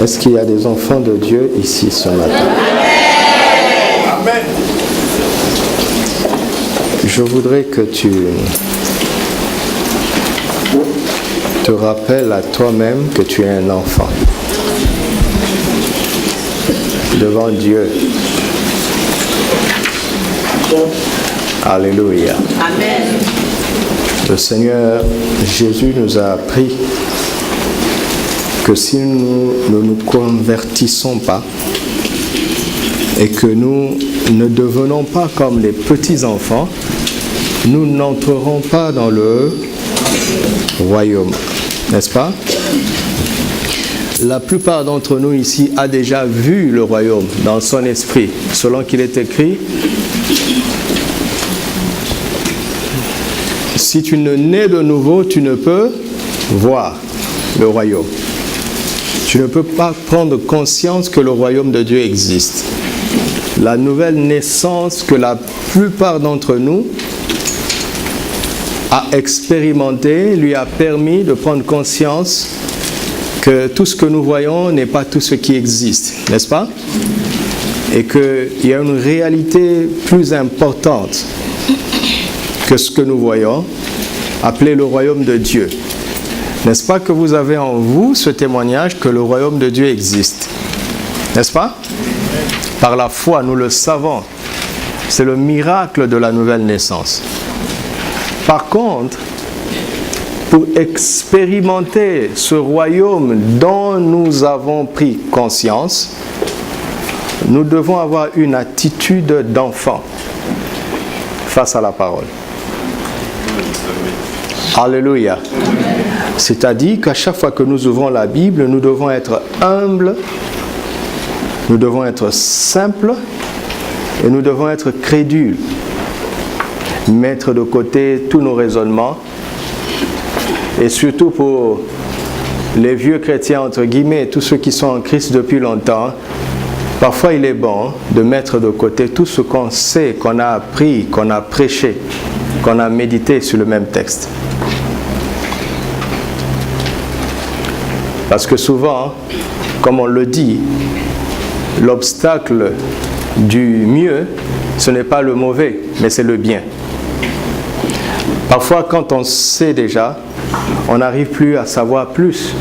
Est-ce qu'il y a des enfants de Dieu ici ce matin? Amen. Je voudrais que tu te rappelles à toi-même que tu es un enfant devant Dieu. Alléluia. Amen. Le Seigneur Jésus nous a appris que si nous ne nous convertissons pas et que nous ne devenons pas comme les petits-enfants, nous n'entrerons pas dans le royaume. N'est-ce pas? La plupart d'entre nous ici a déjà vu le royaume dans son esprit, selon qu'il est écrit. Si tu ne nais de nouveau, tu ne peux voir le royaume. Tu ne peux pas prendre conscience que le royaume de Dieu existe. La nouvelle naissance que la plupart d'entre nous a expérimenté lui a permis de prendre conscience que tout ce que nous voyons n'est pas tout ce qui existe, n'est-ce pas? Et qu'il y a une réalité plus importante que ce que nous voyons, appelé le royaume de Dieu. N'est-ce pas que vous avez en vous ce témoignage que le royaume de Dieu existe? N'est-ce pas? Par la foi, nous le savons. C'est le miracle de la nouvelle naissance. Par contre, pour expérimenter ce royaume dont nous avons pris conscience, nous devons avoir une attitude d'enfant face à la parole. Alléluia. C'est-à-dire qu'à chaque fois que nous ouvrons la Bible, nous devons être humbles, nous devons être simples et nous devons être crédules. Mettre de côté tous nos raisonnements et surtout pour les vieux chrétiens entre guillemets, tous ceux qui sont en Christ depuis longtemps, parfois il est bon de mettre de côté tout ce qu'on sait, qu'on a appris, qu'on a prêché, qu'on a médité sur le même texte. Parce que souvent, comme on le dit, l'obstacle du mieux, ce n'est pas le mauvais, mais c'est le bien. Parfois, quand on sait déjà, on n'arrive plus à savoir plus.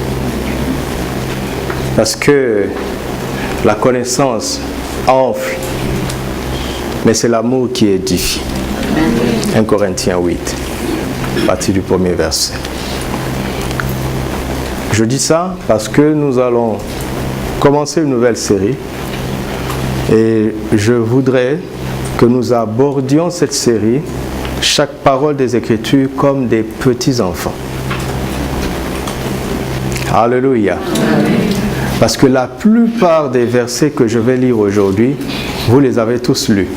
Parce que la connaissance enfle, mais c'est l'amour qui édifie. 1 Corinthiens 8, à partir du premier verset. Je dis ça parce que nous allons commencer une nouvelle série et je voudrais que nous abordions cette série, chaque parole des Écritures, comme des petits-enfants. Alléluia. Parce que la plupart des versets que je vais lire aujourd'hui, vous les avez tous lus.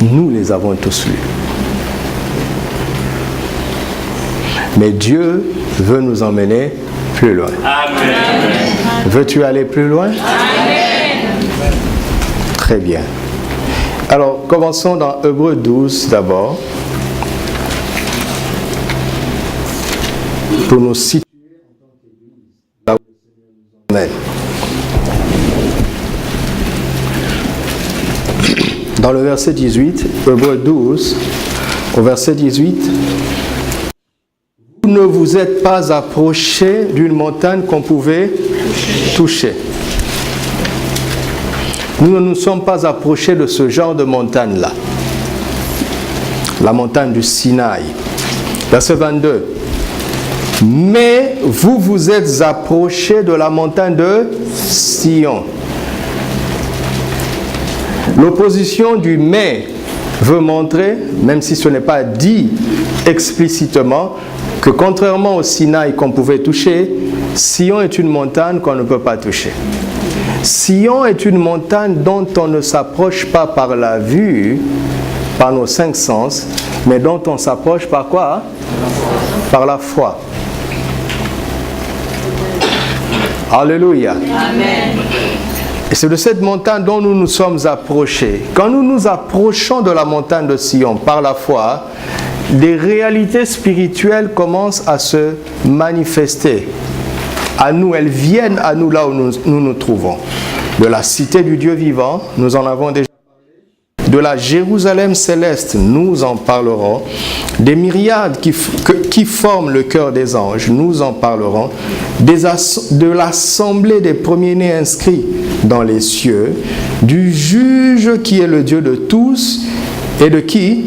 Nous les avons tous lus. Mais Dieu veut nous emmener plus loin. Amen. Veux-tu aller plus loin? Amen. Très bien. Alors, commençons dans Hébreux 12 d'abord, pour nous situer en tant qu'Église, là où le Seigneur nous emmène. Dans le verset 18, Hébreux 12, au verset 18, vous ne vous êtes pas approchés d'une montagne qu'on pouvait toucher. Nous ne nous sommes pas approchés de ce genre de montagne-là. La montagne du Sinaï. Verset 22. Mais vous vous êtes approchés de la montagne de Sion. L'opposition du mais veut montrer, même si ce n'est pas dit explicitement, que contrairement au Sinaï qu'on pouvait toucher, Sion est une montagne qu'on ne peut pas toucher. Sion est une montagne dont on ne s'approche pas par la vue, par nos 5 sens, mais dont on s'approche par quoi? Par la foi. Alléluia. Amen. Et c'est de cette montagne dont nous nous sommes approchés. Quand nous nous approchons de la montagne de Sion par la foi, des réalités spirituelles commencent à se manifester à nous, elles viennent à nous là où nous trouvons. De la cité du Dieu vivant, nous en avons déjà parlé. De la Jérusalem céleste, nous en parlerons. Des myriades qui forment le cœur des anges, nous en parlerons. De l'assemblée des premiers-nés inscrits dans les cieux, du juge qui est le Dieu de tous, et de qui?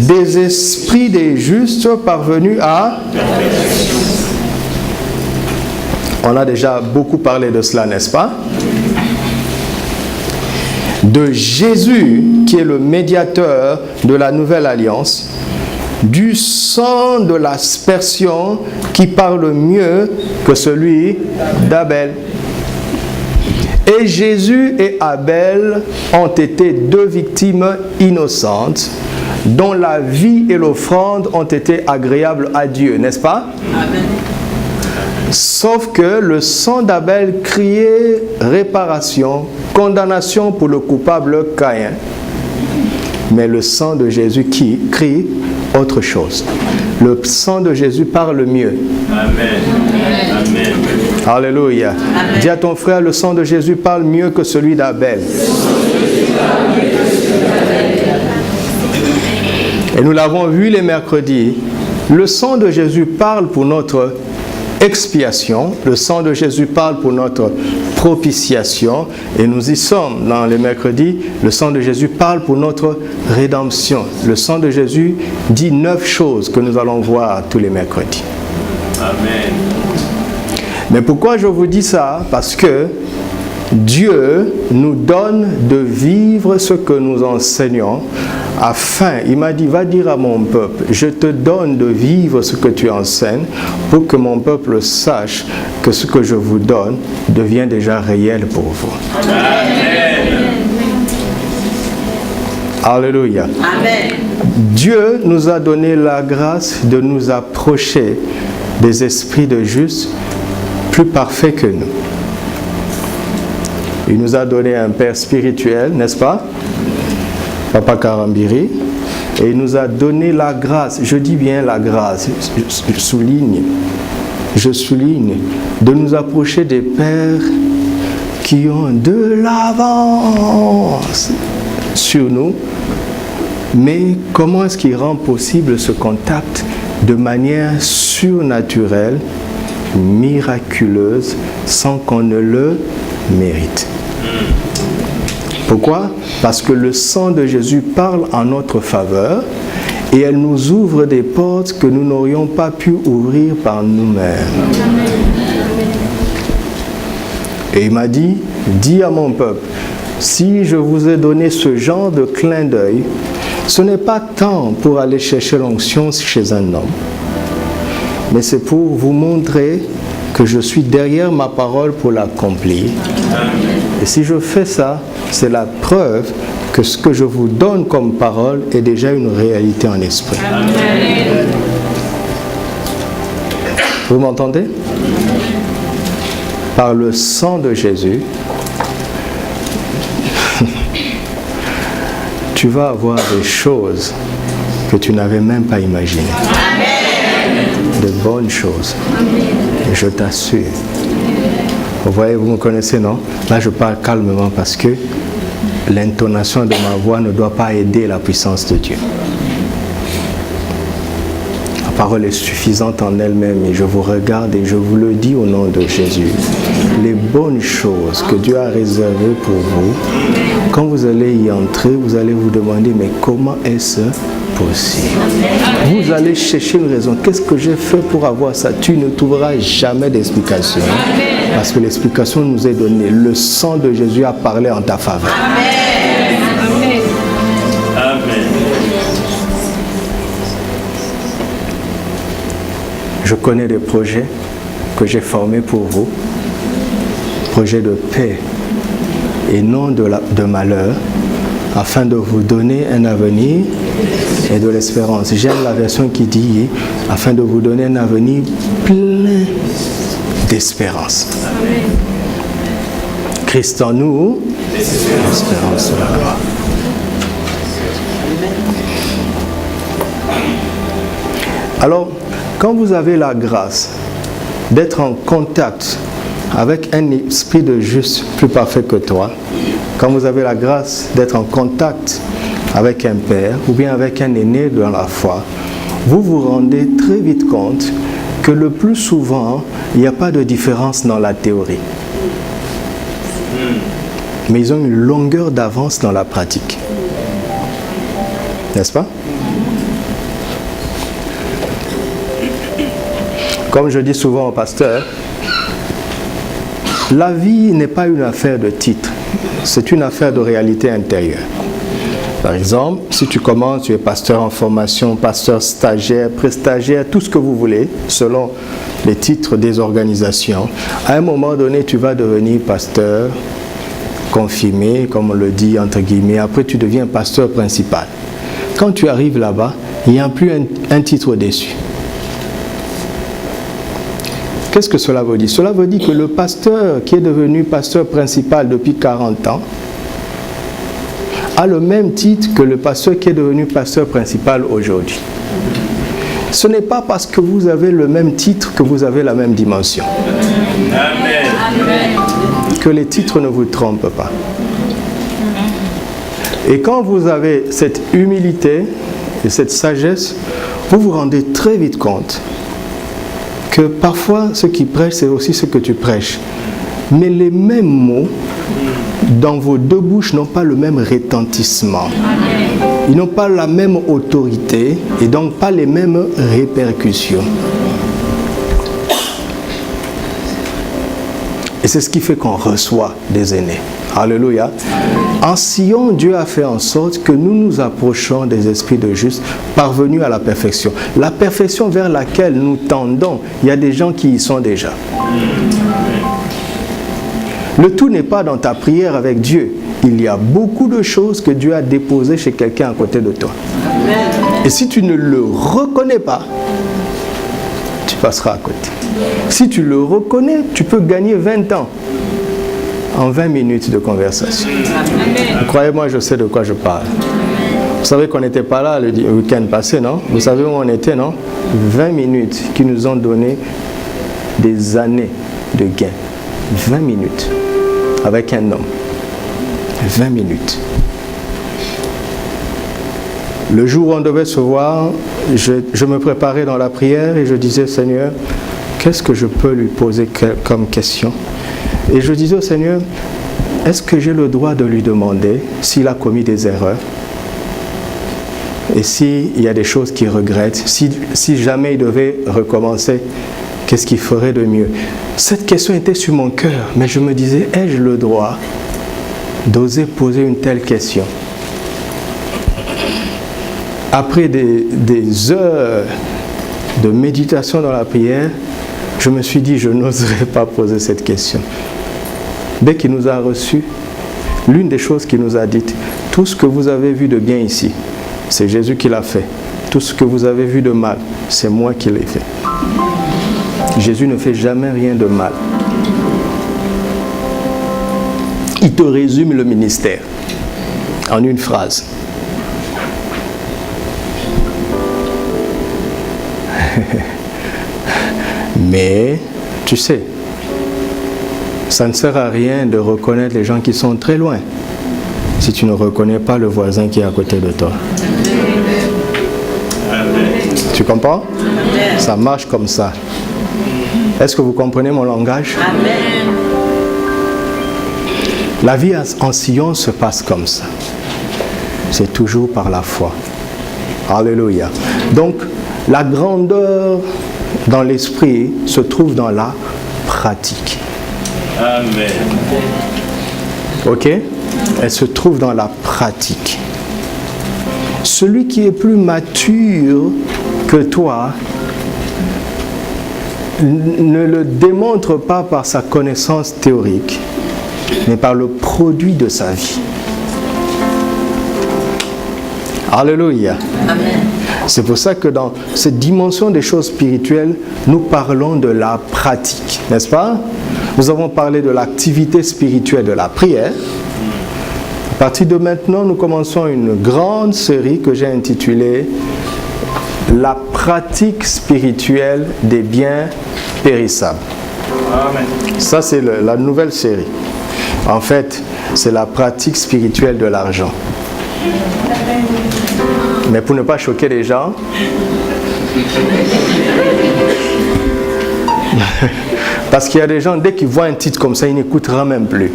Des esprits des justes parvenus à... On a déjà beaucoup parlé de cela, n'est-ce pas? De Jésus, qui est le médiateur de la nouvelle alliance, du sang de l'aspersion qui parle mieux que celui d'Abel. Et Jésus et Abel ont été deux victimes innocentes, dont la vie et l'offrande ont été agréables à Dieu, n'est-ce pas? Amen. Sauf que le sang d'Abel criait réparation, condamnation pour le coupable Caïn. Mais le sang de Jésus qui crie autre chose. Le sang de Jésus parle mieux. Amen. Amen. Alléluia. Amen. Dis à ton frère, le sang de Jésus parle mieux que celui d'Abel. Et nous l'avons vu les mercredis. Le sang de Jésus parle pour notre expiation. Le sang de Jésus parle pour notre propitiation. Et nous y sommes dans les mercredis. Le sang de Jésus parle pour notre rédemption. Le sang de Jésus dit 9 choses que nous allons voir tous les mercredis. Amen. Mais pourquoi je vous dis ça? Parce que Dieu nous donne de vivre ce que nous enseignons afin, il m'a dit, va dire à mon peuple, je te donne de vivre ce que tu enseignes pour que mon peuple sache que ce que je vous donne devient déjà réel pour vous. Amen. Alléluia. Amen. Dieu nous a donné la grâce de nous approcher des esprits de justes plus parfaits que nous. Il nous a donné un Père spirituel, n'est-ce pas? Papa Karambiri. Et il nous a donné la grâce, je dis bien la grâce, je souligne, de nous approcher des pères qui ont de l'avance sur nous. Mais comment est-ce qu'il rend possible ce contact de manière surnaturelle, miraculeuse, sans qu'on ne le mérite? Pourquoi? Parce que le sang de Jésus parle en notre faveur et elle nous ouvre des portes que nous n'aurions pas pu ouvrir par nous-mêmes. Et il m'a dit, dis à mon peuple, si je vous ai donné ce genre de clin d'œil, ce n'est pas tant pour aller chercher l'onction chez un homme, mais c'est pour vous montrer que je suis derrière ma parole pour l'accomplir. Et si je fais ça, c'est la preuve que ce que je vous donne comme parole est déjà une réalité en esprit. Amen. Vous m'entendez? Par le sang de Jésus, tu vas avoir des choses que tu n'avais même pas imaginées. Amen. De bonnes choses. Amen. Je t'assure. Vous voyez, vous me connaissez, non? Là, je parle calmement parce que l'intonation de ma voix ne doit pas aider la puissance de Dieu. La parole est suffisante en elle-même et je vous regarde et je vous le dis au nom de Jésus. Les bonnes choses que Dieu a réservées pour vous, quand vous allez y entrer, vous allez vous demander, mais comment est-ce possible? Vous allez chercher une raison. Qu'est-ce que j'ai fait pour avoir ça? Tu ne trouveras jamais d'explication. Parce que l'explication nous est donnée. Le sang de Jésus a parlé en ta faveur. Amen. Amen. Je connais des projets que j'ai formés pour vous. Projets de paix et non de malheur, afin de vous donner un avenir et de l'espérance. J'aime la version qui dit, afin de vous donner un avenir plein d'espérance. Christ en nous, l'espérance de la gloire. Alors, quand vous avez la grâce d'être en contact avec un esprit de juste plus parfait que toi, quand vous avez la grâce d'être en contact avec un père ou bien avec un aîné dans la foi, vous vous rendez très vite compte que le plus souvent, il n'y a pas de différence dans la théorie. Mais ils ont une longueur d'avance dans la pratique. N'est-ce pas? Comme je dis souvent au pasteur, la vie n'est pas une affaire de titre, c'est une affaire de réalité intérieure. Par exemple, si tu commences, tu es pasteur en formation, pasteur stagiaire, pré-stagiaire, tout ce que vous voulez, selon les titres des organisations, à un moment donné, tu vas devenir pasteur confirmé, comme on le dit entre guillemets, après tu deviens pasteur principal. Quand tu arrives là-bas, il n'y a plus un titre au-dessus. Qu'est-ce que cela veut dire? Cela veut dire que le pasteur qui est devenu pasteur principal depuis 40 ans a le même titre que le pasteur qui est devenu pasteur principal aujourd'hui. Ce n'est pas parce que vous avez le même titre que vous avez la même dimension. Amen. Que les titres ne vous trompent pas. Et quand vous avez cette humilité et cette sagesse, vous vous rendez très vite compte que parfois ce qui prêche, c'est aussi ce que tu prêches. Mais les mêmes mots dans vos deux bouches n'ont pas le même retentissement. Ils n'ont pas la même autorité et donc pas les mêmes répercussions. Et c'est ce qui fait qu'on reçoit des aînés. Alléluia. En Sion, Dieu a fait en sorte que nous nous approchons des esprits de juste, parvenus à la perfection. La perfection vers laquelle nous tendons, il y a des gens qui y sont déjà. Le tout n'est pas dans ta prière avec Dieu. Il y a beaucoup de choses que Dieu a déposées chez quelqu'un à côté de toi. Et si tu ne le reconnais pas, tu passeras à côté. Si tu le reconnais, tu peux gagner 20 ans en 20 minutes de conversation. Croyez-moi, je sais de quoi je parle. Vous savez qu'on n'était pas là le week-end passé, non? Vous savez où on était, non? 20 minutes qui nous ont donné des années de gain. 20 minutes avec un homme. 20 minutes. Le jour où on devait se voir, je me préparais dans la prière et je disais, Seigneur, qu'est-ce que je peux lui poser comme question? Et je disais au Seigneur, est-ce que j'ai le droit de lui demander s'il a commis des erreurs? Et s'il y a des choses qu'il regrette, si jamais il devait recommencer, qu'est-ce qu'il ferait de mieux? Cette question était sur mon cœur, mais je me disais, ai-je le droit d'oser poser une telle question? Après des heures de méditation dans la prière, je me suis dit, je n'oserais pas poser cette question. Dès qu'il nous a reçus, l'une des choses qu'il nous a dites, tout ce que vous avez vu de bien ici, c'est Jésus qui l'a fait. Tout ce que vous avez vu de mal, c'est moi qui l'ai fait. Jésus ne fait jamais rien de mal. Il te résume le ministère en une phrase. Mais, tu sais, ça ne sert à rien de reconnaître les gens qui sont très loin si tu ne reconnais pas le voisin qui est à côté de toi. Tu comprends? Ça marche comme ça. Est-ce que vous comprenez mon langage? Amen. La vie en Sion se passe comme ça. C'est toujours par la foi. Alléluia. Donc, la grandeur dans l'esprit se trouve dans la pratique. Amen. Ok? Elle se trouve dans la pratique. Celui qui est plus mature que toi ne le démontre pas par sa connaissance théorique, mais par le produit de sa vie. Alléluia. Amen. C'est pour ça que dans cette dimension des choses spirituelles, nous parlons de la pratique, n'est-ce pas? Nous avons parlé de l'activité spirituelle de la prière. À partir de maintenant, nous commençons une grande série que j'ai intitulée « La pratique spirituelle des biens périssable. Amen. Ça, c'est la nouvelle série. En fait, c'est la pratique spirituelle de l'argent. Mais pour ne pas choquer les gens, parce qu'il y a des gens, dès qu'ils voient un titre comme ça, ils n'écouteront même plus.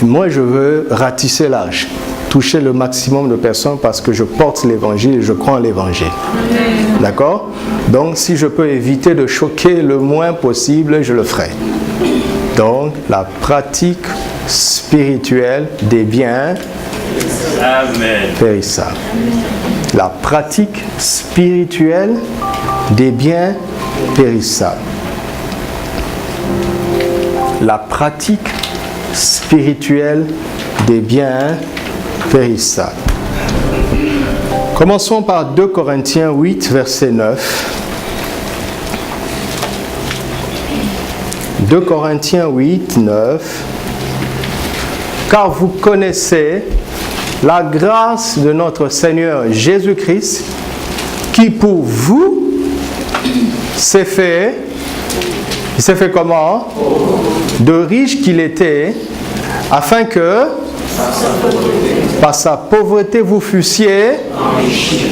Moi, je veux ratisser large, toucher le maximum de personnes parce que je porte l'évangile et je crois en l'évangile. D'accord? Donc, si je peux éviter de choquer le moins possible, je le ferai. Donc, la pratique spirituelle des biens périssables. La pratique spirituelle des biens périssables. La pratique spirituelle des biens périssables. Commençons par 2 Corinthiens 8, verset 9. 2 Corinthiens 8, 9. Car vous connaissez la grâce de notre Seigneur Jésus-Christ, qui pour vous s'est fait, il s'est fait comment? De riche qu'il était, afin que par sa pauvreté vous fussiez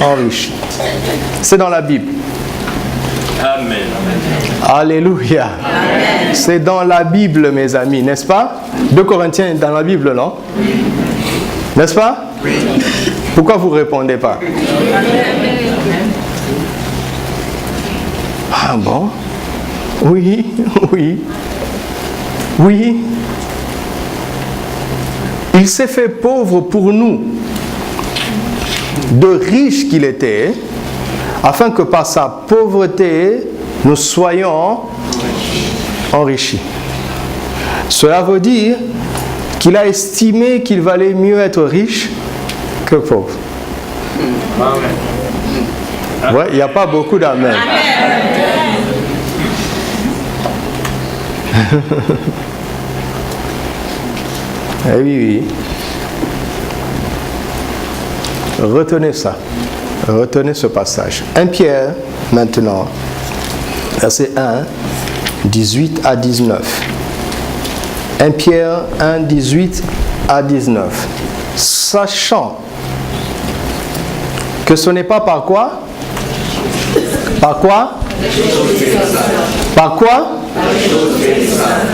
enrichis. C'est dans la Bible. Amen. Alléluia. Amen. C'est dans la Bible, mes amis, n'est-ce pas? 2 Corinthiens est dans la Bible, non? N'est-ce pas? Oui. Pourquoi vous ne répondez pas? Ah bon? Oui, oui, oui. Il s'est fait pauvre pour nous, de riche qu'il était, afin que par sa pauvreté, nous soyons enrichis. Cela veut dire qu'il a estimé qu'il valait mieux être riche que pauvre. Ouais, il n'y a pas beaucoup d'amen. Eh oui, oui. Retenez ça. Retenez ce passage. 1 Pierre, maintenant, verset 1, 18 à 19. 1 Pierre 1, 18 à 19. Sachant que ce n'est pas par quoi? Par quoi? Par quoi?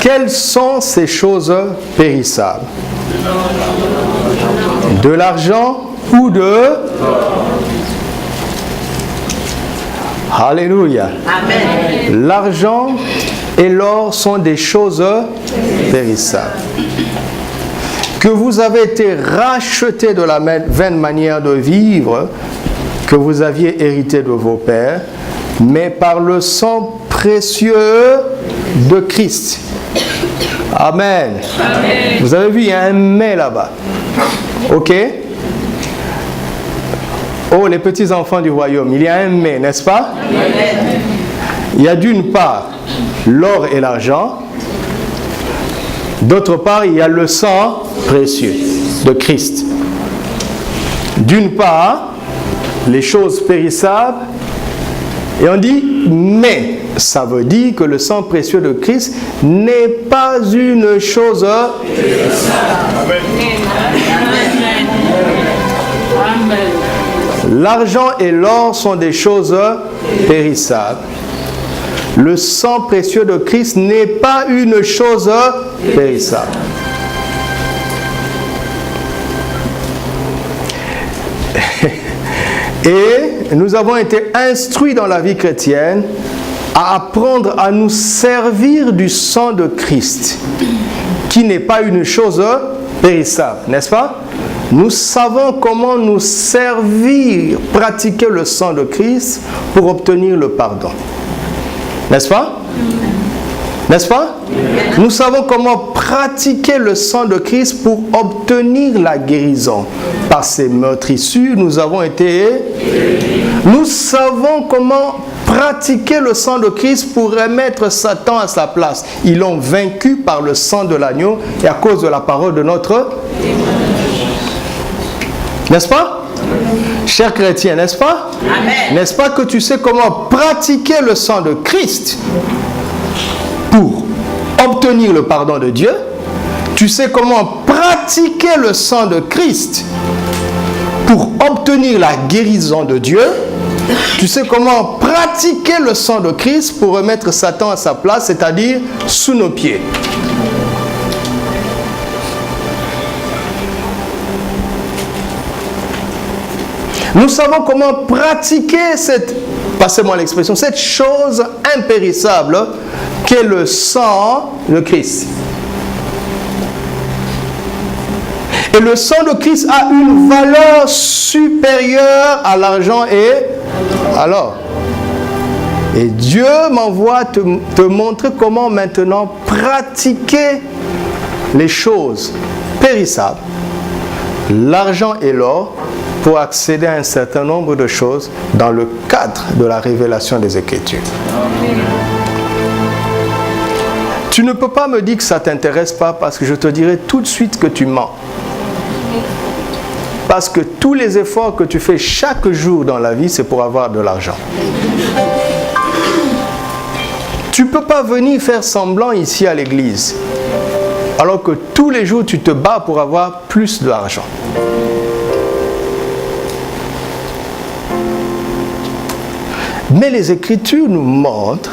Quelles sont ces choses périssables? De l'argent ou de... Alléluia. Amen. L'argent et l'or sont des choses périssables. Que vous avez été rachetés de la vaine manière de vivre que vous aviez hérité de vos pères, mais par le sang précieux de Christ. Amen. Amen. Vous avez vu, il y a un mais là-bas. Ok? Oh, les petits enfants du royaume, il y a un mais, n'est-ce pas? Amen. Il y a d'une part l'or et l'argent, d'autre part il y a le sang précieux de Christ. D'une part, les choses périssables, et on dit mais, ça veut dire que le sang précieux de Christ n'est pas une chose périssable. L'argent et l'or sont des choses périssables. Le sang précieux de Christ n'est pas une chose périssable. Et nous avons été instruits dans la vie chrétienne à apprendre à nous servir du sang de Christ, qui n'est pas une chose périssable, n'est-ce pas? Nous savons comment nous servir, pratiquer le sang de Christ pour obtenir le pardon. N'est-ce pas? N'est-ce pas? Nous savons comment pratiquer le sang de Christ pour obtenir la guérison. Par ces meurtrissures, nous avons été... Nous savons comment pratiquer le sang de Christ pour remettre Satan à sa place. Ils l'ont vaincu par le sang de l'agneau et à cause de la parole de notre... N'est-ce pas? Chers chrétiens, n'est-ce pas? Amen. N'est-ce pas que tu sais comment pratiquer le sang de Christ obtenir le pardon de Dieu. Tu sais comment pratiquer le sang de Christ pour obtenir la guérison de Dieu. Tu sais comment pratiquer le sang de Christ pour remettre Satan à sa place, c'est-à-dire sous nos pieds. Nous savons comment pratiquer passez-moi l'expression, cette chose impérissable qu'est le sang de Christ. Et le sang de Christ a une valeur supérieure à l'argent et à l'or. Et Dieu m'envoie te montrer comment maintenant pratiquer les choses périssables, l'argent et l'or, pour accéder à un certain nombre de choses dans le cadre de la révélation des Écritures. Tu ne peux pas me dire que ça ne t'intéresse pas parce que je te dirai tout de suite que tu mens. Parce que tous les efforts que tu fais chaque jour dans la vie, c'est pour avoir de l'argent. Tu ne peux pas venir faire semblant ici à l'église, alors que tous les jours tu te bats pour avoir plus d'argent. Mais les Écritures nous montrent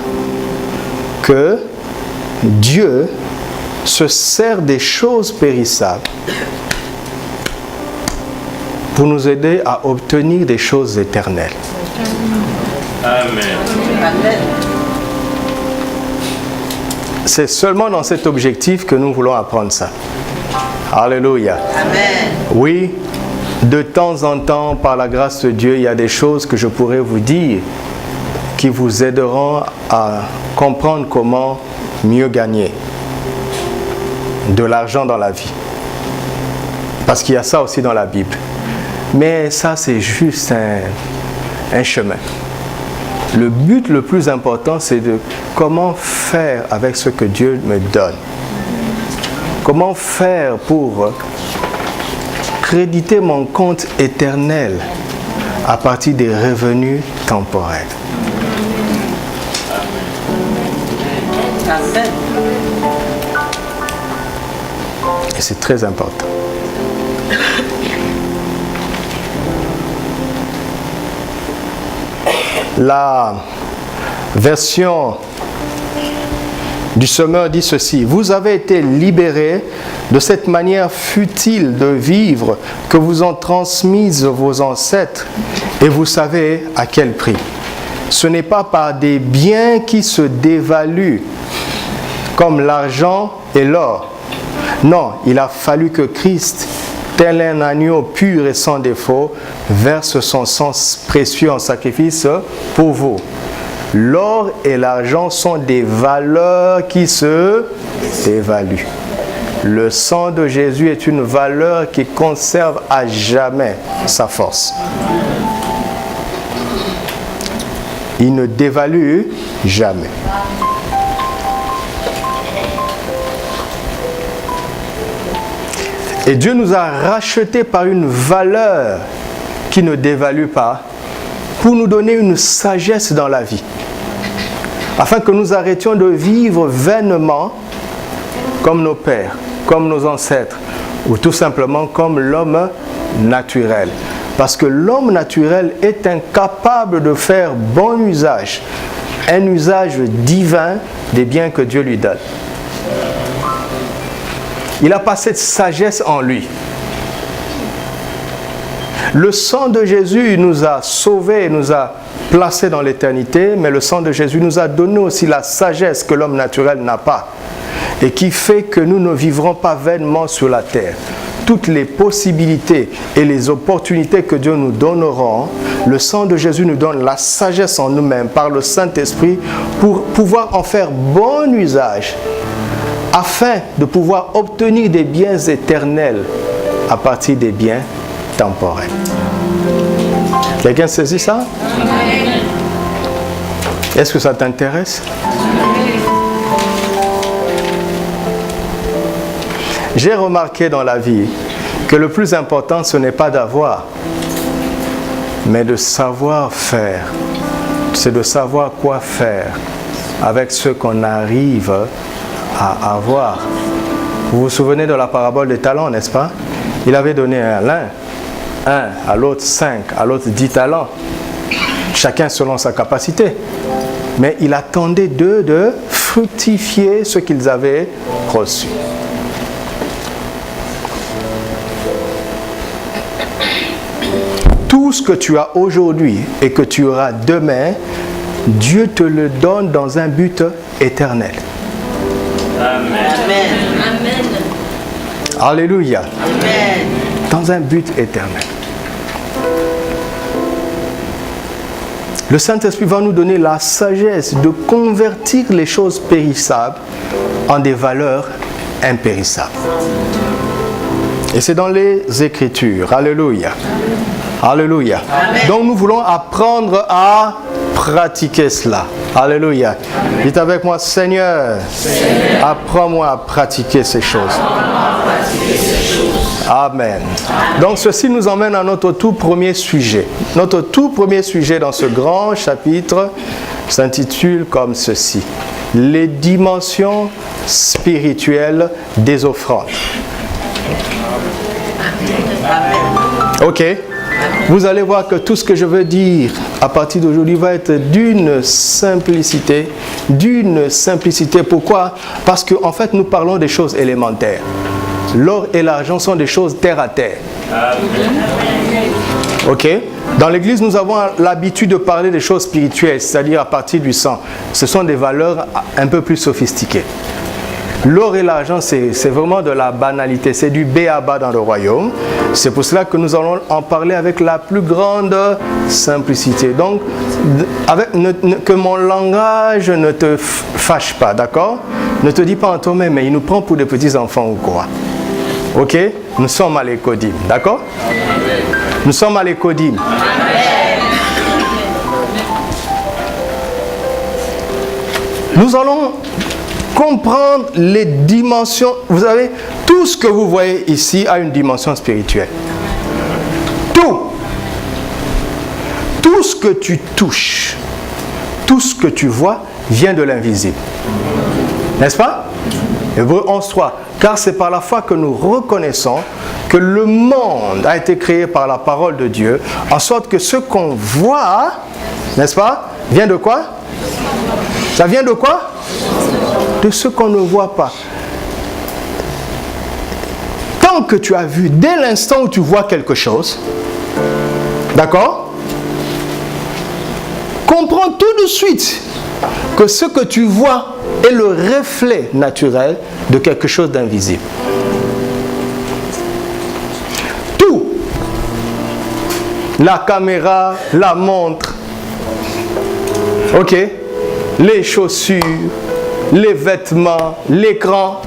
que Dieu se sert des choses périssables pour nous aider à obtenir des choses éternelles. Amen. C'est seulement dans cet objectif que nous voulons apprendre ça. Alléluia. Amen. Oui, de temps en temps, par la grâce de Dieu, il y a des choses que je pourrais vous dire qui vous aideront à comprendre comment mieux gagner de l'argent dans la vie. Parce qu'il y a ça aussi dans la Bible. Mais ça, c'est juste un chemin. Le but le plus important, c'est de comment faire avec ce que Dieu me donne. Comment faire pour créditer mon compte éternel à partir des revenus temporels. Amen. Et c'est très important. La version du semeur dit ceci: vous avez été libérés de cette manière futile de vivre que vous ont transmise vos ancêtres, et vous savez à quel prix. Ce n'est pas par des biens qui se dévaluent, comme l'argent et l'or. Non, il a fallu que Christ, tel un agneau pur et sans défaut, verse son sang précieux en sacrifice pour vous. L'or et l'argent sont des valeurs qui se dévaluent. Le sang de Jésus est une valeur qui conserve à jamais sa force. Il ne dévalue jamais. Et Dieu nous a rachetés par une valeur qui ne dévalue pas, pour nous donner une sagesse dans la vie, afin que nous arrêtions de vivre vainement comme nos pères, comme nos ancêtres, ou tout simplement comme l'homme naturel. Parce que l'homme naturel est incapable de faire bon usage, un usage divin des biens que Dieu lui donne. Il n'a pas cette sagesse en lui. Le sang de Jésus nous a sauvés, nous a placés dans l'éternité, mais le sang de Jésus nous a donné aussi la sagesse que l'homme naturel n'a pas, et qui fait que nous ne vivrons pas vainement sur la terre. Toutes les possibilités et les opportunités que Dieu nous donnera, le sang de Jésus nous donne la sagesse en nous-mêmes par le Saint-Esprit pour pouvoir en faire bon usage, afin de pouvoir obtenir des biens éternels à partir des biens temporels. Quelqu'un saisit ça? Est-ce que ça t'intéresse? J'ai remarqué dans la vie que le plus important, ce n'est pas d'avoir, mais de savoir faire. C'est de savoir quoi faire avec ce qu'on arrive à avoir. Vous vous souvenez de la parabole des talents, n'est-ce pas? Il avait donné à l'un 1, à l'autre 5, à l'autre 10 talents. Chacun selon sa capacité. Mais il attendait d'eux de fructifier ce qu'ils avaient reçu. Tout ce que tu as aujourd'hui et que tu auras demain, Dieu te le donne dans un but éternel. Amen. Amen. Alléluia. Amen. Dans un but éternel. Le Saint-Esprit va nous donner la sagesse de convertir les choses périssables en des valeurs impérissables. Et c'est dans les Écritures. Alléluia. Alléluia. Amen. Donc nous voulons apprendre à pratiquer cela. Alléluia. Dites avec moi, Seigneur, apprends-moi à pratiquer ces choses. Amen. Donc ceci nous emmène à notre tout premier sujet. Notre tout premier sujet dans ce grand chapitre s'intitule comme ceci: les dimensions spirituelles des offrandes. Ok. Vous allez voir que tout ce que je veux dire à partir d'aujourd'hui va être d'une simplicité. D'une simplicité. Pourquoi? Parce qu'en fait, nous parlons des choses élémentaires. L'or et l'argent sont des choses terre à terre. Ok? Dans l'église, nous avons l'habitude de parler des choses spirituelles, c'est-à-dire à partir du sang. Ce sont des valeurs un peu plus sophistiquées. L'or et l'argent, c'est vraiment de la banalité, c'est du b.a.-ba dans le royaume. C'est pour cela que nous allons en parler avec la plus grande simplicité. Donc, que mon langage ne te fâche pas, d'accord? Ne te dis pas en toi-même, mais il nous prend pour des petits enfants ou quoi? Ok? Nous sommes à l'écodim, d'accord? Nous sommes à l'écodim. Nous allons comprendre les dimensions. Vous savez, tout ce que vous voyez ici a une dimension spirituelle. Tout. Tout ce que tu touches, tout ce que tu vois vient de l'invisible. N'est-ce pas? Hébreux 11.3. Car c'est par la foi que nous reconnaissons que le monde a été créé par la parole de Dieu, en sorte que ce qu'on voit, n'est-ce pas, vient de quoi? Ça vient de quoi? De ce qu'on ne voit pas. Tant que tu as vu, dès l'instant où tu vois quelque chose, d'accord, comprends tout de suite que ce que tu vois est le reflet naturel de quelque chose d'invisible. Tout, la caméra, la montre, ok, les chaussures, les vêtements, l'écran,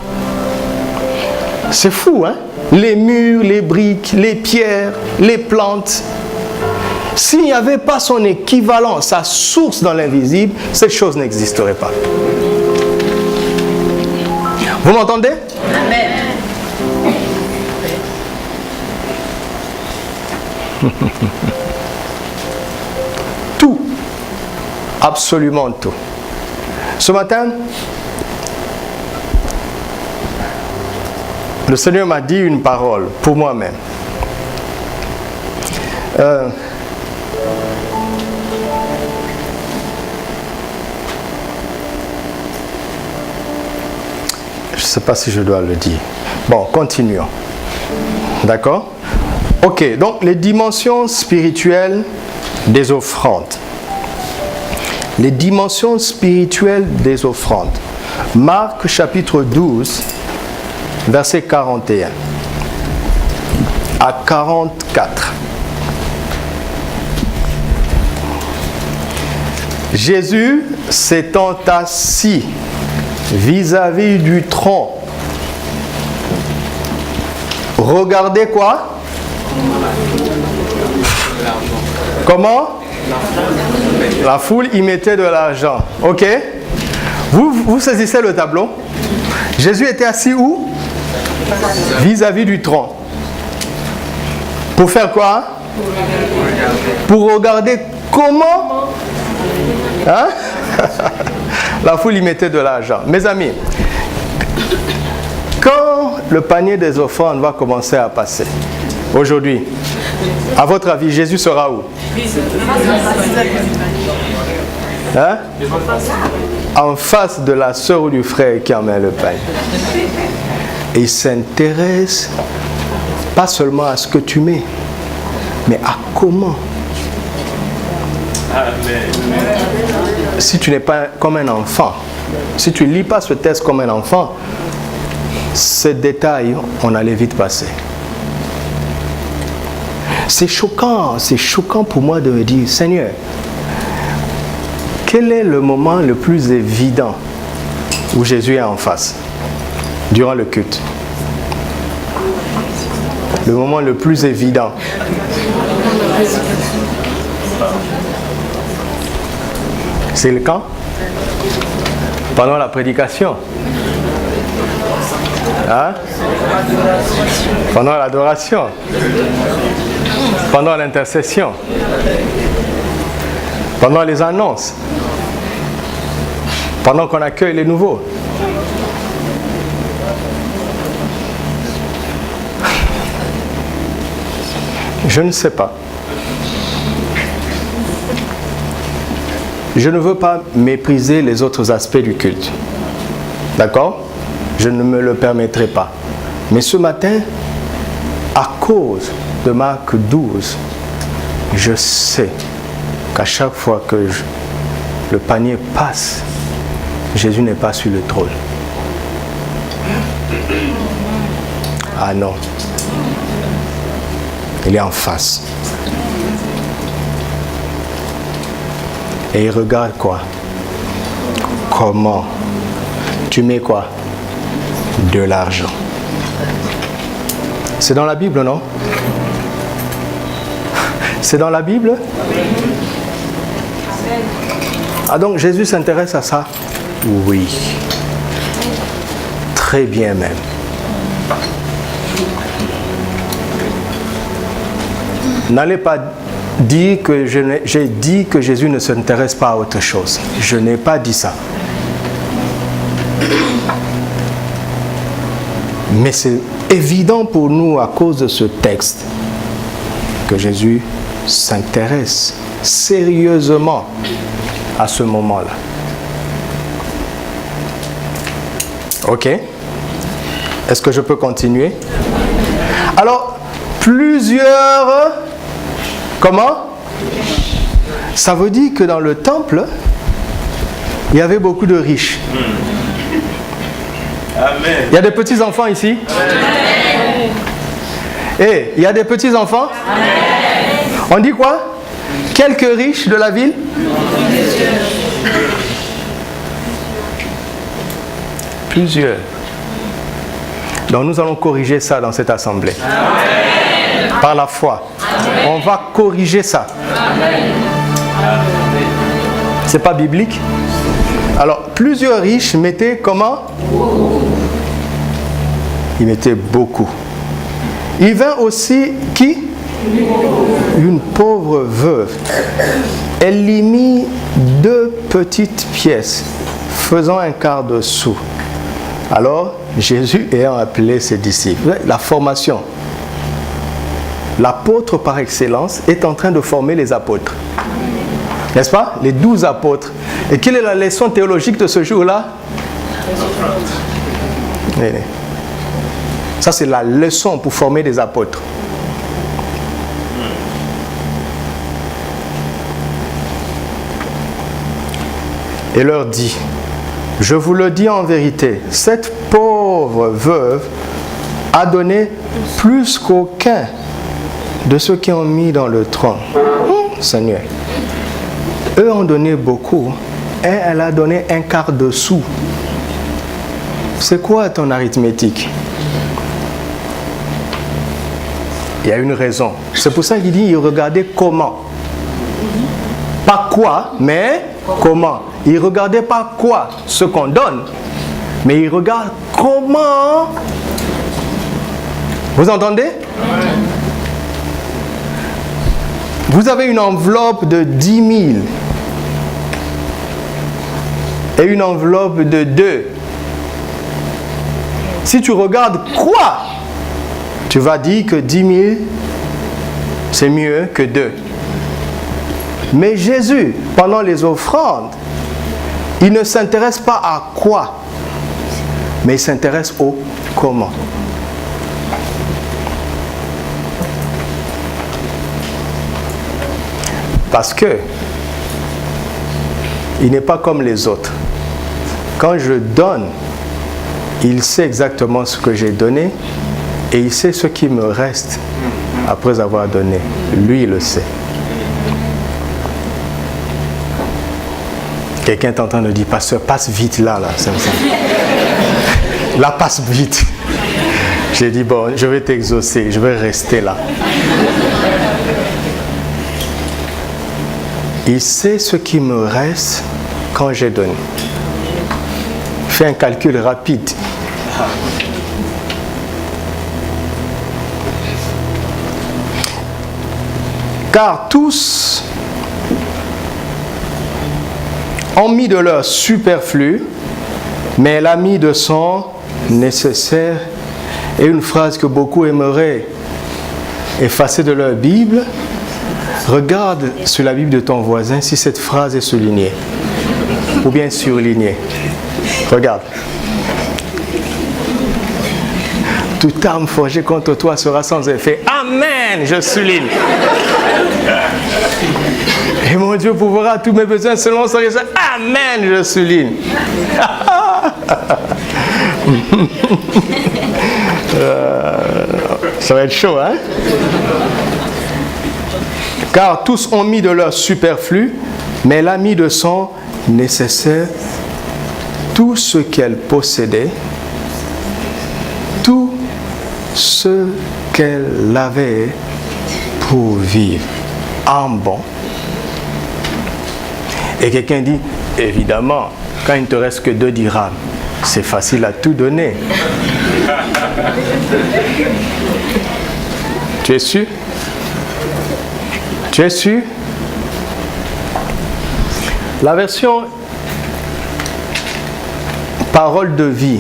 c'est fou, hein? Les murs, les briques, les pierres, les plantes. S'il n'y avait pas son équivalent, sa source dans l'invisible, cette chose n'existerait pas. Vous m'entendez? Amen. Tout. Absolument tout. Ce matin, le Seigneur m'a dit une parole pour moi-même. Je ne sais pas si je dois le dire. Bon, continuons. D'accord? Ok, donc les dimensions spirituelles des offrandes. Les dimensions spirituelles des offrandes. Marc chapitre 12, verset 41 à 44. Jésus s'étant assis vis-à-vis du tronc, regardez quoi? Comment? La foule y mettait de l'argent. Ok? Vous saisissez le tableau? Jésus était assis où? Vis-à-vis du tronc. Pour faire quoi? Pour regarder comment? Hein? La foule y mettait de l'argent. Mes amis, Quand le panier des offrandes va commencer à passer, aujourd'hui, à votre avis, Jésus sera où? Hein? En face de la sœur ou du frère qui emmène le pain. Et il s'intéresse pas seulement à ce que tu mets, mais à comment. Si tu n'es pas comme un enfant, si tu ne lis pas ce texte comme un enfant, ces détails, on allait vite passer. C'est choquant pour moi de me dire, Seigneur, quel est le moment le plus évident où Jésus est en face durant le culte? Le moment le plus évident. C'est le quand? Pendant la prédication. Hein? Pendant l'adoration. Pendant l'intercession. Pendant les annonces. Pendant qu'on accueille les nouveaux. Je ne sais pas. Je ne veux pas mépriser les autres aspects du culte. D'accord? Je ne me le permettrai pas. Mais ce matin, à cause de Marc 12, je sais qu'à chaque fois que le panier passe, Jésus n'est pas sur le trône. Ah non. Il est en face. Et il regarde quoi? Comment? Tu mets quoi? De l'argent. C'est dans la Bible, non? C'est dans la Bible? Ah donc Jésus s'intéresse à ça? Oui. Très bien même. N'allez pas dire que j'ai dit que Jésus ne s'intéresse pas à autre chose. Je n'ai pas dit ça. Mais c'est évident pour nous à cause de ce texte que Jésus s'intéresse sérieusement à ce moment-là. Ok? Est-ce que je peux continuer? Alors, plusieurs... Comment? Ça veut dire que dans le temple, il y avait beaucoup de riches. Amen. Il y a des petits-enfants ici? Amen. Et il y a des petits-enfants? Amen. On dit quoi? Quelques riches de la ville? Plusieurs. Donc nous allons corriger ça dans cette assemblée. Amen. Par la foi. Amen. On va corriger ça. C'est pas biblique? Alors, plusieurs riches mettaient comment? Ils mettaient beaucoup. Il vint aussi qui? Une pauvre veuve. Elle y mit 2 petites pièces, faisant un quart de sou. Alors, Jésus ayant appelé ses disciples, la formation. L'apôtre par excellence est en train de former les apôtres. N'est-ce pas? Les 12 apôtres. Et quelle est la leçon théologique de ce jour-là? Ça, c'est la leçon pour former des apôtres. Et leur dit, je vous le dis en vérité, cette pauvre veuve a donné plus qu'aucun de ceux qui ont mis dans le trône. Seigneur. Eux ont donné beaucoup et elle a donné un quart de sou. C'est quoi ton arithmétique? Il y a une raison. C'est pour ça qu'il dit, il regardait comment. Pas quoi, mais comment. Il regardait pas quoi, ce qu'on donne, mais il regarde comment. Vous entendez? Vous avez une enveloppe de 10 000 et une enveloppe de 2. Si tu regardes quoi, tu vas dire que 10 000, c'est mieux que 2. Mais Jésus, pendant les offrandes, il ne s'intéresse pas à quoi, mais il s'intéresse au comment. Parce que il n'est pas comme les autres. Quand je donne, il sait exactement ce que j'ai donné et il sait ce qui me reste après avoir donné. Lui, il le sait. Quelqu'un est en train de dire, pasteur, passe vite là. Là, passe vite. J'ai dit, bon, je vais t'exaucer, je vais rester là. Il sait ce qui me reste quand j'ai donné. Fais un calcul rapide. Car tous ont mis de leur superflu, mais elle a mis de son nécessaire. Et une phrase que beaucoup aimeraient effacer de leur Bible. Regarde sur la Bible de ton voisin si cette phrase est soulignée ou bien surlignée. Regarde. Toute arme forgée contre toi sera sans effet. Amen, je souligne. Et mon Dieu pourvoira tous mes besoins selon son richesse. Amen, je souligne. Ça va être chaud, hein? Car tous ont mis de leur superflu, mais elle a mis de son nécessaire tout ce qu'elle possédait, tout ce qu'elle avait pour vivre en bon. Et quelqu'un dit, évidemment, quand il ne te reste que 2 dirhams, c'est facile à tout donner. Tu es sûr? Tu es sûr? La version parole de vie,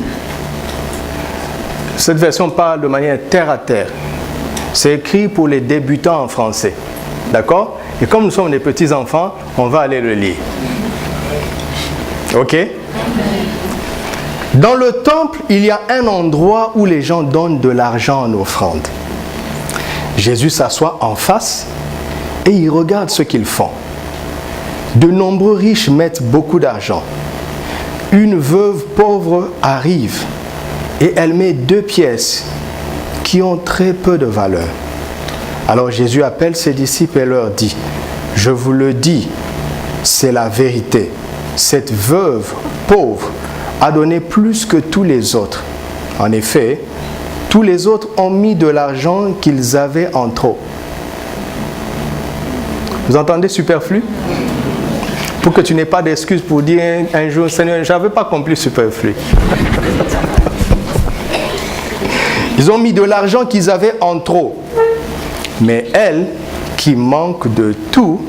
cette version parle de manière terre à terre. C'est écrit pour les débutants en français. D'accord? Et comme nous sommes des petits enfants, on va aller le lire. Ok? Dans le temple, il y a un endroit où les gens donnent de l'argent en offrande. Jésus s'assoit en face et il regarde ce qu'ils font. De nombreux riches mettent beaucoup d'argent. Une veuve pauvre arrive et elle met 2 pièces qui ont très peu de valeur. Alors Jésus appelle ses disciples et leur dit, « Je vous le dis, c'est la vérité. Cette veuve pauvre a donné plus que tous les autres. En effet, tous les autres ont mis de l'argent qu'ils avaient en trop. » Vous entendez superflu? Pour que tu n'aies pas d'excuse pour dire un jour, Seigneur, je n'avais pas compris superflu. Ils ont mis de l'argent qu'ils avaient en trop. Mais elle, qui manque de tout,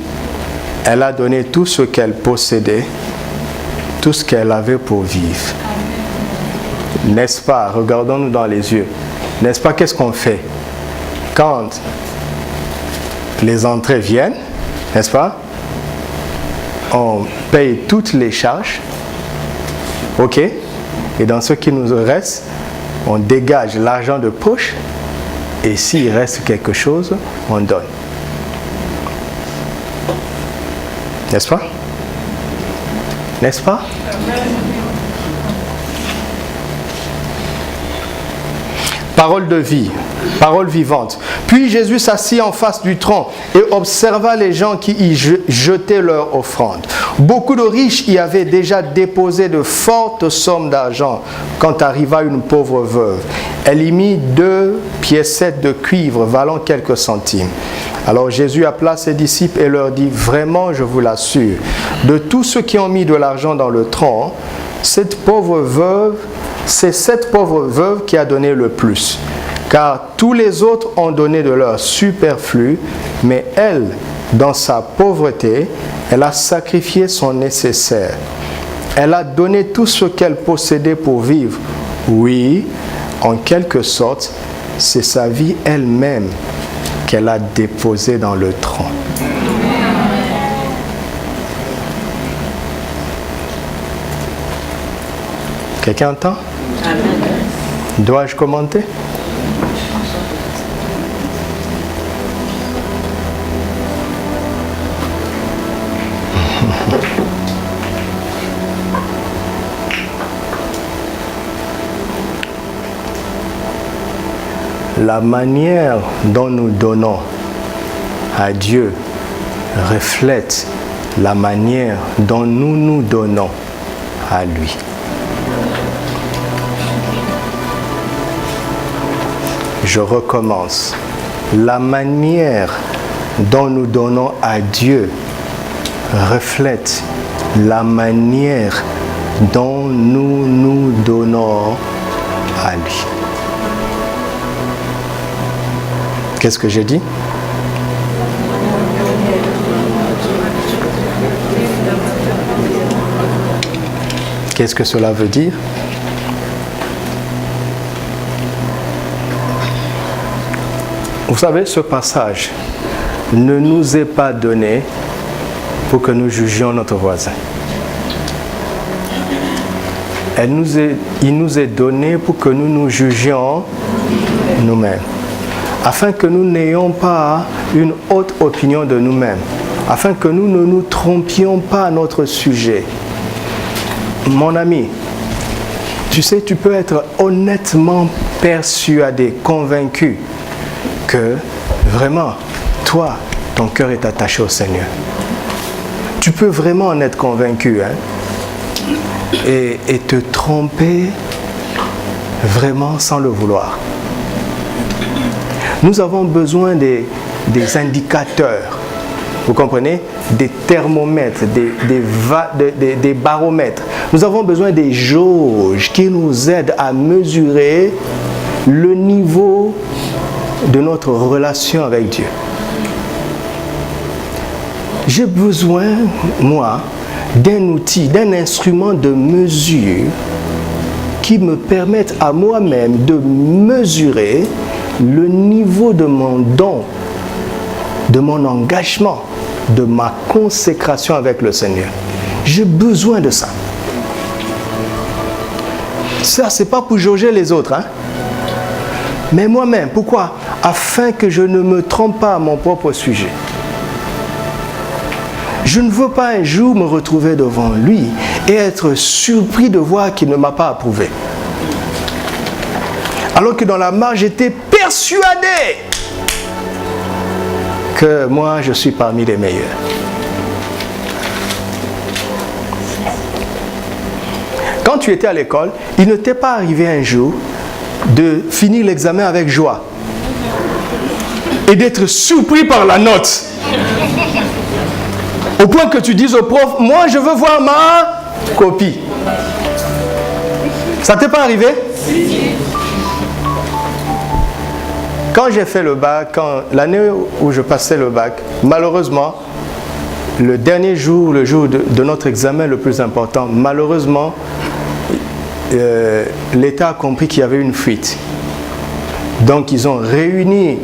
elle a donné tout ce qu'elle possédait, tout ce qu'elle avait pour vivre. N'est-ce pas? Regardons-nous dans les yeux. N'est-ce pas? Qu'est-ce qu'on fait quand les entrées viennent? N'est-ce pas? On paye toutes les charges. Ok? Et dans ce qui nous reste, on dégage l'argent de poche. Et s'il reste quelque chose, on donne. N'est-ce pas? N'est-ce pas? Parole de vie, parole vivante. Puis Jésus s'assit en face du trône et observa les gens qui y jetaient leur offrande. Beaucoup de riches y avaient déjà déposé de fortes sommes d'argent quand arriva une pauvre veuve. Elle y mit 2 piécettes de cuivre valant quelques centimes. Alors Jésus appela ses disciples et leur dit, « Vraiment, je vous l'assure, de tous ceux qui ont mis de l'argent dans le tronc, c'est cette pauvre veuve qui a donné le plus. Car tous les autres ont donné de leur superflu, mais elle, dans sa pauvreté, elle a sacrifié son nécessaire. Elle a donné tout ce qu'elle possédait pour vivre. Oui, En quelque sorte, c'est sa vie elle-même qu'elle a déposée dans le tronc. Quelqu'un entend? Dois-je commenter? La manière dont nous donnons à Dieu reflète la manière dont nous nous donnons à lui. Je recommence. La manière dont nous donnons à Dieu reflète la manière dont nous nous donnons à lui. Qu'est-ce que j'ai dit? Qu'est-ce que cela veut dire? Vous savez, ce passage ne nous est pas donné pour que nous jugions notre voisin. Il nous est donné pour que nous nous jugions nous-mêmes. Afin que nous n'ayons pas une haute opinion de nous-mêmes. Afin que nous ne nous trompions pas à notre sujet. Mon ami, tu sais, tu peux être honnêtement persuadé, convaincu que vraiment, toi, ton cœur est attaché au Seigneur. Tu peux vraiment en être convaincu, hein, et te tromper vraiment sans le vouloir. Nous avons besoin des indicateurs, vous comprenez, des thermomètres, des baromètres. Nous avons besoin des jauges qui nous aident à mesurer le niveau de notre relation avec Dieu. J'ai besoin, moi, d'un outil, d'un instrument de mesure qui me permette à moi-même de mesurer le niveau de mon don, de mon engagement, de ma consécration avec le Seigneur. J'ai besoin de ça. Ça, c'est pas pour jauger les autres, hein? Mais moi-même, pourquoi? Afin que je ne me trompe pas à mon propre sujet. Je ne veux pas un jour me retrouver devant lui et être surpris de voir qu'il ne m'a pas approuvé. Alors que dans la marche, j'étais persuadé que moi, je suis parmi les meilleurs. Quand tu étais à l'école, il ne t'est pas arrivé un jour de finir l'examen avec joie et d'être surpris par la note au point que tu dises au prof, moi je veux voir ma copie. Ça t'est pas arrivé? Quand j'ai fait le bac, l'année où je passais le bac, malheureusement, le dernier jour, le jour de notre examen le plus important, malheureusement, l'État a compris qu'il y avait une fuite. Donc ils ont réuni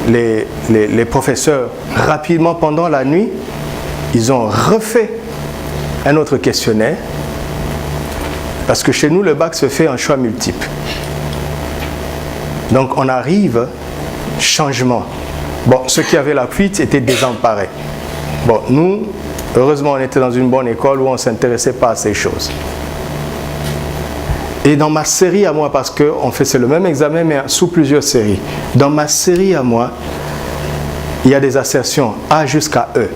les professeurs rapidement pendant la nuit. Ils ont refait un autre questionnaire. Parce que chez nous, le bac se fait en choix multiple. Donc on arrive, changement. Bon, ceux qui avaient la fuite étaient désemparés. Bon, nous, heureusement, on était dans une bonne école où on ne s'intéressait pas à ces choses. Et dans ma série à moi, parce qu'on faisait le même examen, mais sous plusieurs séries. Dans ma série à moi, il y a des assertions A jusqu'à E.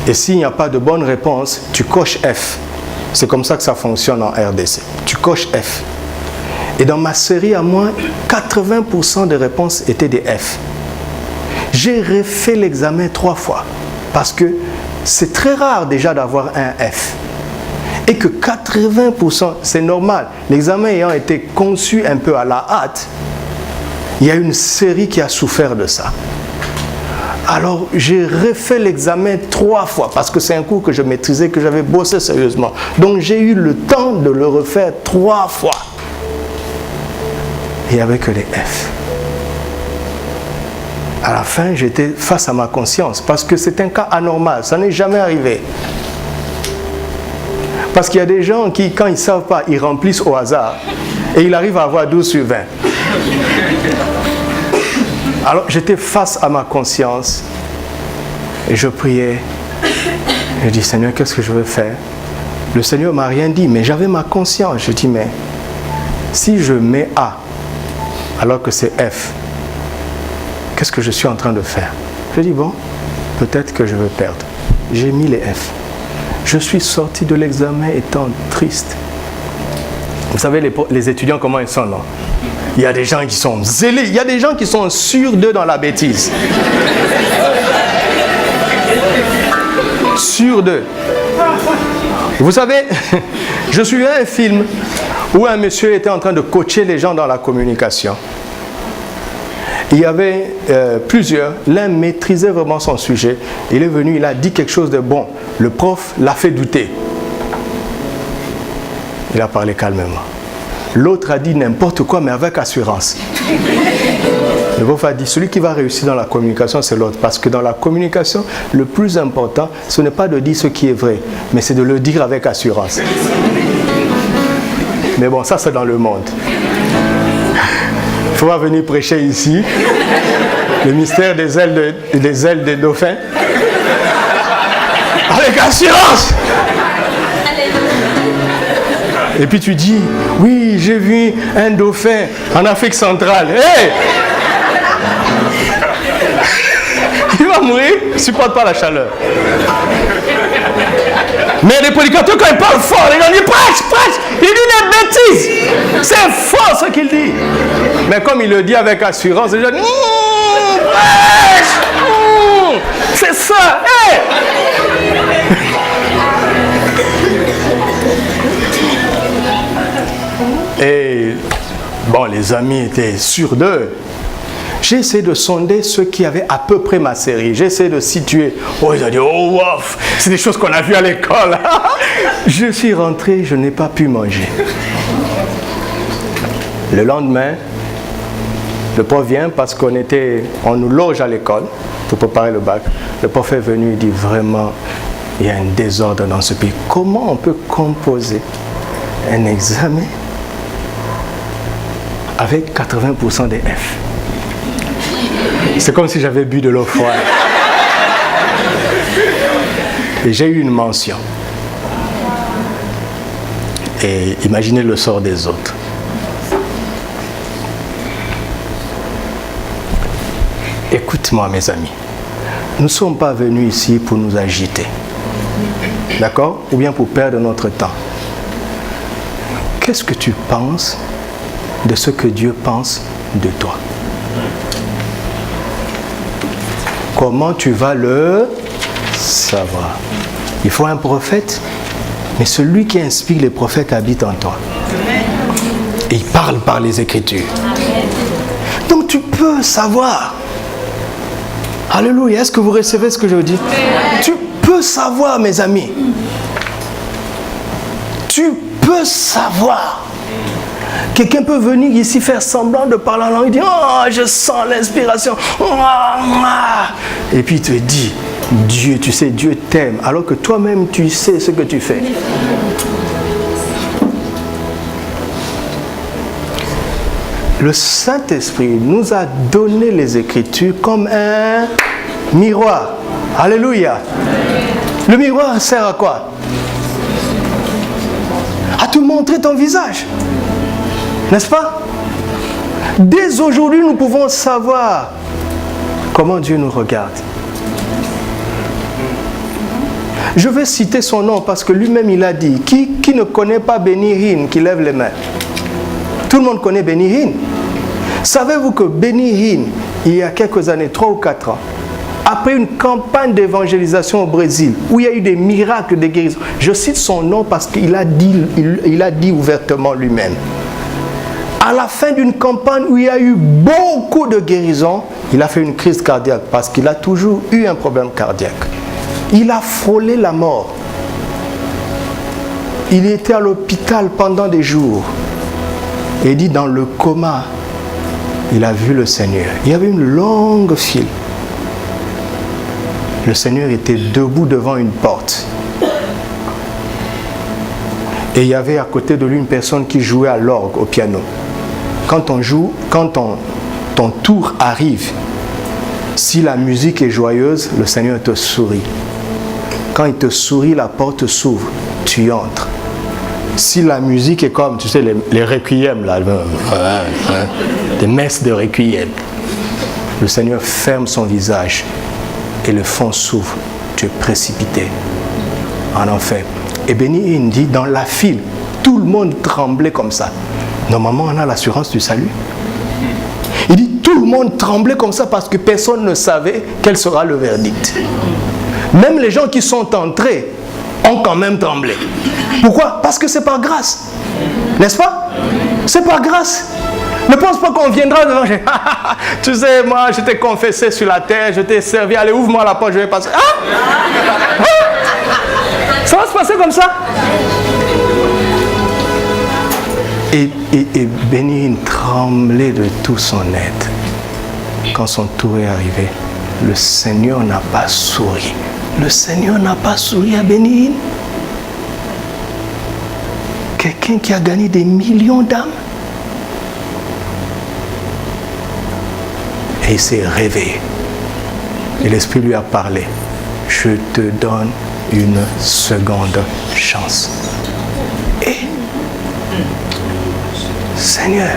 Et s'il n'y a pas de bonne réponse, tu coches F. C'est comme ça que ça fonctionne en RDC. Tu coches F. Et dans ma série à moi, 80% des réponses étaient des F. J'ai refait l'examen 3 fois. Parce que c'est très rare déjà d'avoir un F. Et que 80%, c'est normal. L'examen ayant été conçu un peu à la hâte, il y a une série qui a souffert de ça. Alors, j'ai refait l'examen 3 fois parce que c'est un cours que je maîtrisais, que j'avais bossé sérieusement. Donc, j'ai eu le temps de le refaire 3 fois. il n'y avait que des F. À la fin, j'étais face à ma conscience parce que c'est un cas anormal, ça n'est jamais arrivé. Parce qu'il y a des gens qui, quand ils ne savent pas, ils remplissent au hasard et ils arrivent à avoir 12 sur 20. Alors j'étais face à ma conscience et je priais. Je dis, Seigneur, qu'est-ce que je veux faire? Le Seigneur ne m'a rien dit, mais j'avais ma conscience. Je dis, mais si je mets A alors que c'est F, qu'est-ce que je suis en train de faire? Je dis, bon, peut-être que je vais perdre. J'ai mis les F. Je suis sorti de l'examen étant triste. Vous savez, les étudiants, comment ils sont, non? Il y a des gens qui sont zélés, il y a des gens qui sont sûrs d'eux dans la bêtise. Sûrs d'eux. Vous savez, je suivais un film où un monsieur était en train de coacher les gens dans la communication. Il y avait plusieurs, l'un maîtrisait vraiment son sujet. Il est venu, il a dit quelque chose de bon. Le prof l'a fait douter. Il a parlé calmement. L'autre a dit n'importe quoi, mais avec assurance. Le prof a dit, celui qui va réussir dans la communication, c'est l'autre. Parce que dans la communication, le plus important, ce n'est pas de dire ce qui est vrai, mais c'est de le dire avec assurance. Mais bon, ça c'est dans le monde. Il faudra venir prêcher ici, le mystère des ailes des dauphins. Avec assurance. Et puis tu dis, oui, j'ai vu un dauphin en Afrique centrale. Hey! Il va mourir, il ne supporte pas la chaleur. Mais les prédicateurs, quand ils parlent fort, les gens disent, prêche, il dit des bêtises. C'est fort ce qu'il dit. Mais comme il le dit avec assurance, les gens disent, prêche, c'est ça. Hey! Et bon, les amis étaient sûrs d'eux. J'ai essayé de sonder ceux qui avaient à peu près ma série. J'ai essayé de situer. Oh, ils ont dit, oh, wow, c'est des choses qu'on a vues à l'école. Je suis rentré, je n'ai pas pu manger. Le lendemain, le prof vient parce qu'on nous loge à l'école pour préparer le bac. Le prof est venu et dit, vraiment, il y a un désordre dans ce pays. Comment on peut composer un examen avec 80% des F? C'est comme si j'avais bu de l'eau froide. Et j'ai eu une mention. Et imaginez le sort des autres. Écoute-moi, mes amis. Nous ne sommes pas venus ici pour nous agiter. D'accord? Ou bien pour perdre notre temps. Qu'est-ce que tu penses de ce que Dieu pense de toi? Comment tu vas le savoir? Il faut un prophète, mais celui qui inspire les prophètes habite en toi. Et il parle par les Écritures. Donc tu peux savoir. Alléluia. Est-ce que vous recevez ce que je vous dis? Tu peux savoir, mes amis. Tu peux savoir. Quelqu'un peut venir ici faire semblant de parler en langue et dire, oh, je sens l'inspiration. Et puis il te dit, Dieu, tu sais, Dieu t'aime, alors que toi-même tu sais ce que tu fais. Le Saint-Esprit nous a donné les Écritures comme un miroir. Alléluia. Le miroir sert à quoi? À te montrer ton visage. N'est-ce pas? Dès aujourd'hui, nous pouvons savoir comment Dieu nous regarde. Je vais citer son nom parce que lui-même il a dit, qui ne connaît pas Benny Hinn, qui lève les mains? Tout le monde connaît Benny Hinn. Savez-vous que Benny Hinn, il y a quelques années, 3 ou 4 ans, après une campagne d'évangélisation au Brésil, où il y a eu des miracles de guérison, je cite son nom parce qu'il a dit ouvertement lui-même. À la fin d'une campagne où il y a eu beaucoup de guérisons, il a fait une crise cardiaque parce qu'il a toujours eu un problème cardiaque. Il a frôlé la mort. Il était à l'hôpital pendant des jours. Et il dit, dans le coma, il a vu le Seigneur. Il y avait une longue file. Le Seigneur était debout devant une porte. Et il y avait à côté de lui une personne qui jouait à l'orgue, au piano. Quand ton tour arrive, si la musique est joyeuse, le Seigneur te sourit. Quand il te sourit, la porte s'ouvre, tu entres. Si la musique est comme, tu sais, les requiem, là, des messes de requiem, le Seigneur ferme son visage et le fond s'ouvre. Tu es précipité en enfer. Et Benny Hinn dit, dans la file, tout le monde tremblait comme ça. Normalement, on a l'assurance du salut. Il dit, tout le monde tremblait comme ça parce que personne ne savait quel sera le verdict. Même les gens qui sont entrés ont quand même tremblé. Pourquoi? Parce que c'est par grâce. N'est-ce pas? C'est par grâce. Ne pense pas qu'on viendra devant. Tu sais, moi, je t'ai confessé sur la terre, je t'ai servi. Allez, ouvre-moi la porte, je vais passer. Ça va se passer comme ça. Et Benny Hinn tremblait de tout son être. Quand son tour est arrivé, le Seigneur n'a pas souri. Le Seigneur n'a pas souri à Benny Hinn. Quelqu'un qui a gagné des millions d'âmes. Et il s'est réveillé. Et l'Esprit lui a parlé. Je te donne une seconde chance. Et Seigneur,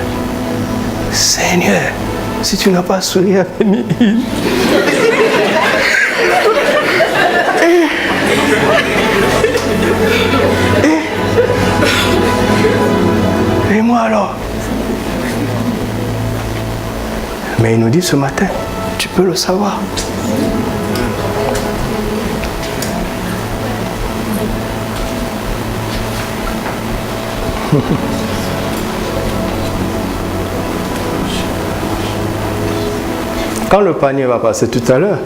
si tu n'as pas souri à Benny Hinn, et moi alors? Mais il nous dit ce matin, tu peux le savoir. Quand le panier va passer tout à l'heure,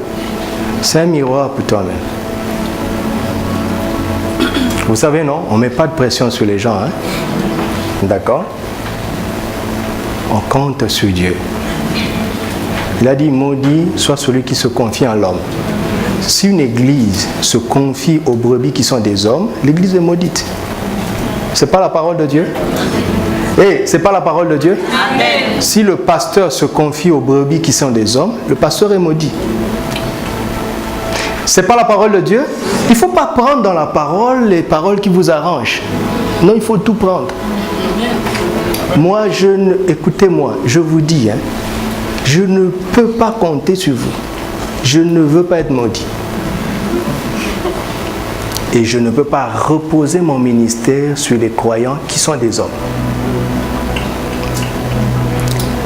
c'est un miroir pour toi-même. Vous savez, non, on ne met pas de pression sur les gens. Hein? D'accord? On compte sur Dieu. Il a dit, maudit soit celui qui se confie en l'homme. Si une église se confie aux brebis qui sont des hommes, l'église est maudite. C'est pas la parole de Dieu? C'est pas la parole de Dieu? Amen. Si le pasteur se confie aux brebis qui sont des hommes, le pasteur est maudit. C'est pas la parole de Dieu? Il ne faut pas prendre dans la parole les paroles qui vous arrangent. Non, il faut tout prendre. Moi, écoutez-moi, je vous dis, hein, je ne peux pas compter sur vous. Je ne veux pas être maudit. Et je ne peux pas reposer mon ministère sur les croyants qui sont des hommes.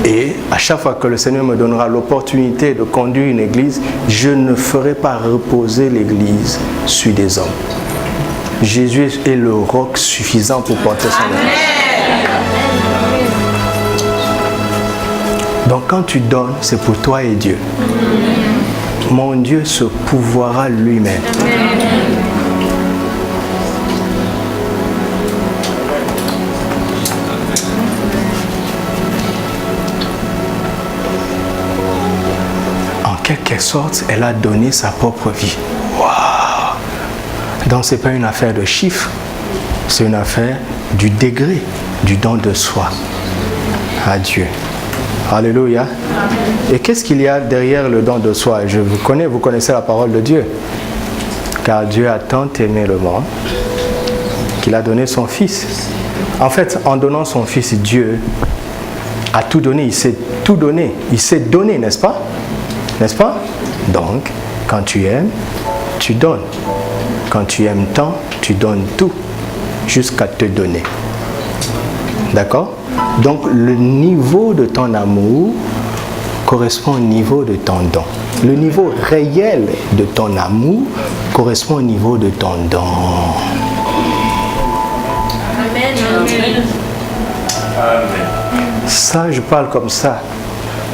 Et à chaque fois que le Seigneur me donnera l'opportunité de conduire une église, je ne ferai pas reposer l'église sur des hommes. Jésus est le roc suffisant pour porter son œuvre. Donc quand tu donnes, c'est pour toi et Dieu. Mon Dieu se pourvoira lui-même. En quelque sorte, elle a donné sa propre vie. Waouh! Donc ce n'est pas une affaire de chiffres, c'est une affaire du degré, du don de soi à Dieu. Alléluia. Et qu'est-ce qu'il y a derrière le don de soi? Je vous connais, vous connaissez la parole de Dieu. Car Dieu a tant aimé le monde qu'il a donné son Fils. En fait, en donnant son Fils, Dieu a tout donné. Il s'est tout donné. Il s'est donné, n'est-ce pas? N'est-ce pas? Donc, quand tu aimes, tu donnes. Quand tu aimes tant, tu donnes tout jusqu'à te donner. D'accord? Donc, le niveau de ton amour correspond au niveau de ton don. Le niveau réel de ton amour correspond au niveau de ton don. Amen. Ça, je parle comme ça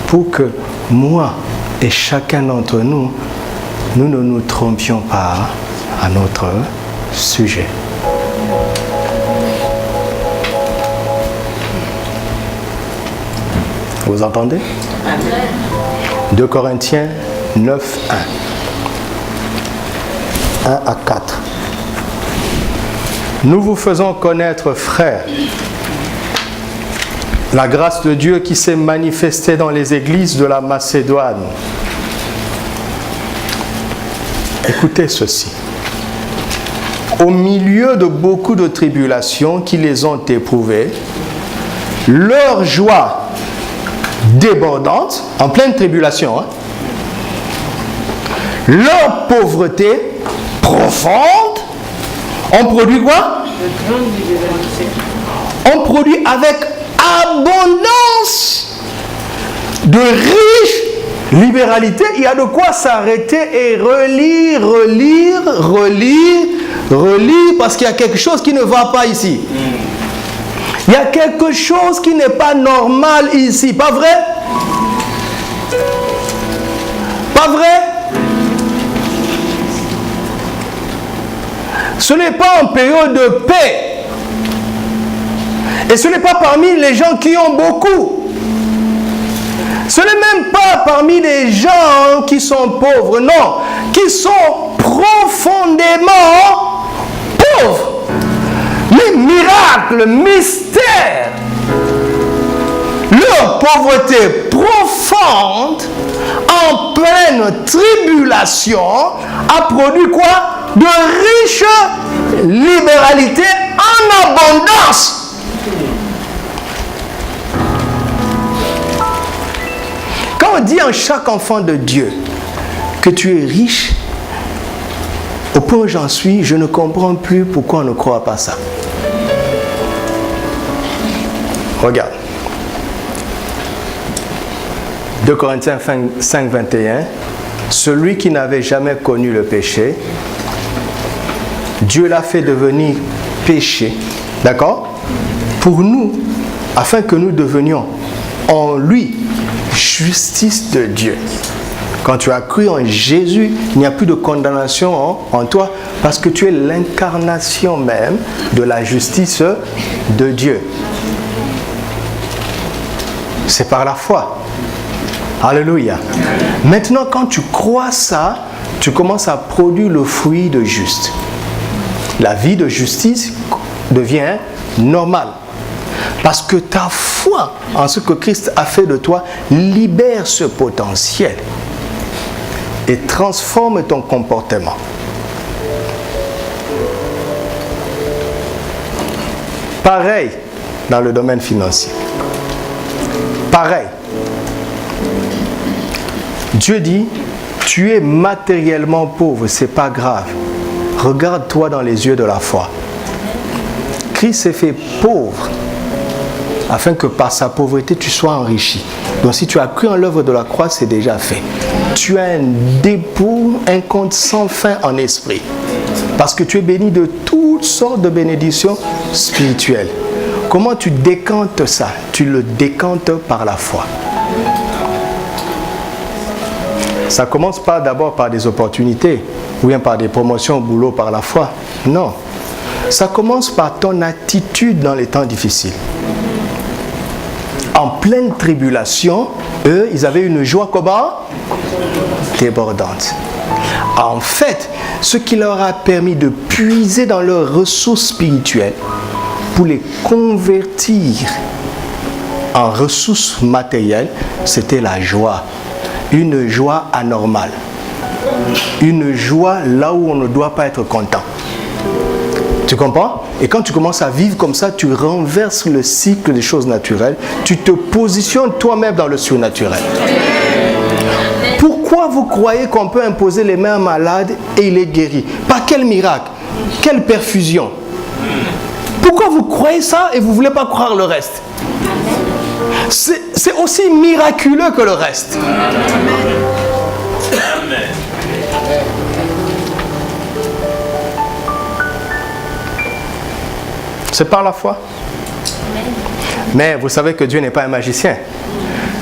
pour que moi et chacun d'entre nous, nous ne nous trompions pas à notre sujet. Vous entendez? Amen. 2 Corinthiens 9, 1. 1 à 4. Nous vous faisons connaître, frères, la grâce de Dieu qui s'est manifestée dans les églises de la Macédoine. Écoutez ceci. Au milieu de beaucoup de tribulations qui les ont éprouvées, leur joie débordante, en pleine tribulation, hein, leur pauvreté profonde, on produit quoi? On produit avec abondance de riche libéralité. Il y a de quoi s'arrêter et relire, parce qu'il y a quelque chose qui ne va pas ici. Il y a quelque chose qui n'est pas normal ici, pas vrai? Pas vrai? Ce n'est pas en période de paix. Et ce n'est pas parmi les gens qui ont beaucoup. Ce n'est même pas parmi les gens qui sont pauvres, non, qui sont profondément pauvres. Les miracles, mystères, leur pauvreté profonde en pleine tribulation a produit quoi? De riches libéralités en abondance. Quand on dit en chaque enfant de Dieu que tu es riche, au point où j'en suis, je ne comprends plus pourquoi on ne croit pas ça. Regarde. 2 Corinthiens 5, 21. Celui qui n'avait jamais connu le péché, Dieu l'a fait devenir péché. D'accord? Pour nous, afin que nous devenions en lui justice de Dieu. Quand tu as cru en Jésus, il n'y a plus de condamnation en toi parce que tu es l'incarnation même de la justice de Dieu. C'est par la foi. Alléluia. Maintenant, quand tu crois ça, tu commences à produire le fruit de juste. La vie de justice devient normale. Parce que ta foi en ce que Christ a fait de toi libère ce potentiel et transforme ton comportement. Pareil dans le domaine financier. Pareil. Dieu dit, tu es matériellement pauvre, c'est pas grave. Regarde-toi dans les yeux de la foi. Christ s'est fait pauvre afin que par sa pauvreté tu sois enrichi. Donc si tu as cru en l'œuvre de la croix, c'est déjà fait. Tu as un dépôt, un compte sans fin en esprit. Parce que tu es béni de toutes sortes de bénédictions spirituelles. Comment tu décantes ça? Tu le décantes par la foi. Ça commence pas d'abord par des opportunités ou bien par des promotions au boulot par la foi. Non. Ça commence par ton attitude dans les temps difficiles. En pleine tribulation, eux, ils avaient une joie comment? Débordante. En fait, ce qui leur a permis de puiser dans leurs ressources spirituelles pour les convertir en ressources matérielles, c'était la joie. Une joie anormale. Une joie là où on ne doit pas être content. Tu comprends? Et quand tu commences à vivre comme ça, tu renverses le cycle des choses naturelles. Tu te positionnes toi-même dans le surnaturel. Pourquoi vous croyez qu'on peut imposer les mains à un malade et il est guéri? Par quel miracle? Quelle perfusion? Pourquoi vous croyez ça et vous ne voulez pas croire le reste? C'est aussi miraculeux que le reste. C'est par la foi. Mais vous savez que Dieu n'est pas un magicien.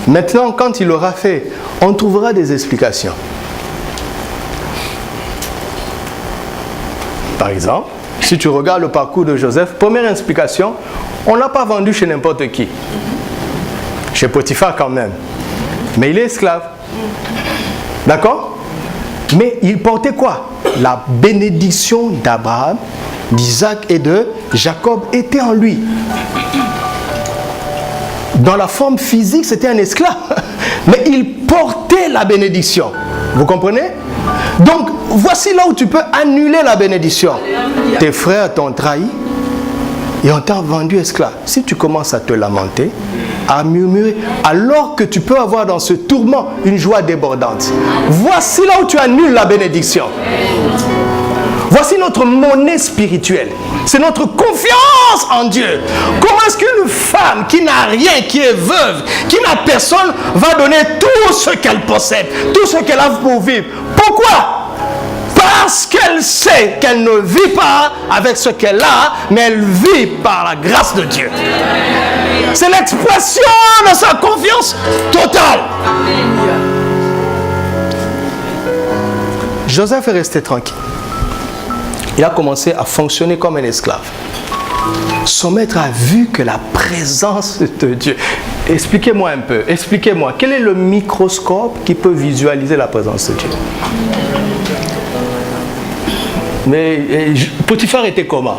Maintenant, quand il l'aura fait, on trouvera des explications. Par exemple, si tu regardes le parcours de Joseph, première explication, on ne l'a pas vendu chez n'importe qui. chez Potiphar quand même. Mais il est esclave. D'accord? Mais il portait quoi? La bénédiction d'Abraham, d'Isaac et de Jacob était en lui. Dans la forme physique, c'était un esclave. Mais il portait la bénédiction. Vous comprenez? Donc, voici là où tu peux annuler la bénédiction. Tes frères t'ont trahi et on t'a vendu esclave. Si tu commences à te lamenter, à murmurer, alors que tu peux avoir dans ce tourment une joie débordante. Voici là où tu annules la bénédiction. Voici notre monnaie spirituelle. C'est notre confiance en Dieu. Comment est-ce qu'une femme qui n'a rien, qui est veuve, qui n'a personne, va donner tout ce qu'elle possède, tout ce qu'elle a pour vivre? Pourquoi? Parce qu'elle sait qu'elle ne vit pas avec ce qu'elle a, mais elle vit par la grâce de Dieu. C'est l'expression de sa confiance totale. Joseph est resté tranquille. Il a commencé à fonctionner comme un esclave. Son maître a vu que la présence de Dieu... Expliquez-moi un peu, expliquez-moi. Quel est le microscope qui peut visualiser la présence de Dieu? Mais Potiphar était comment?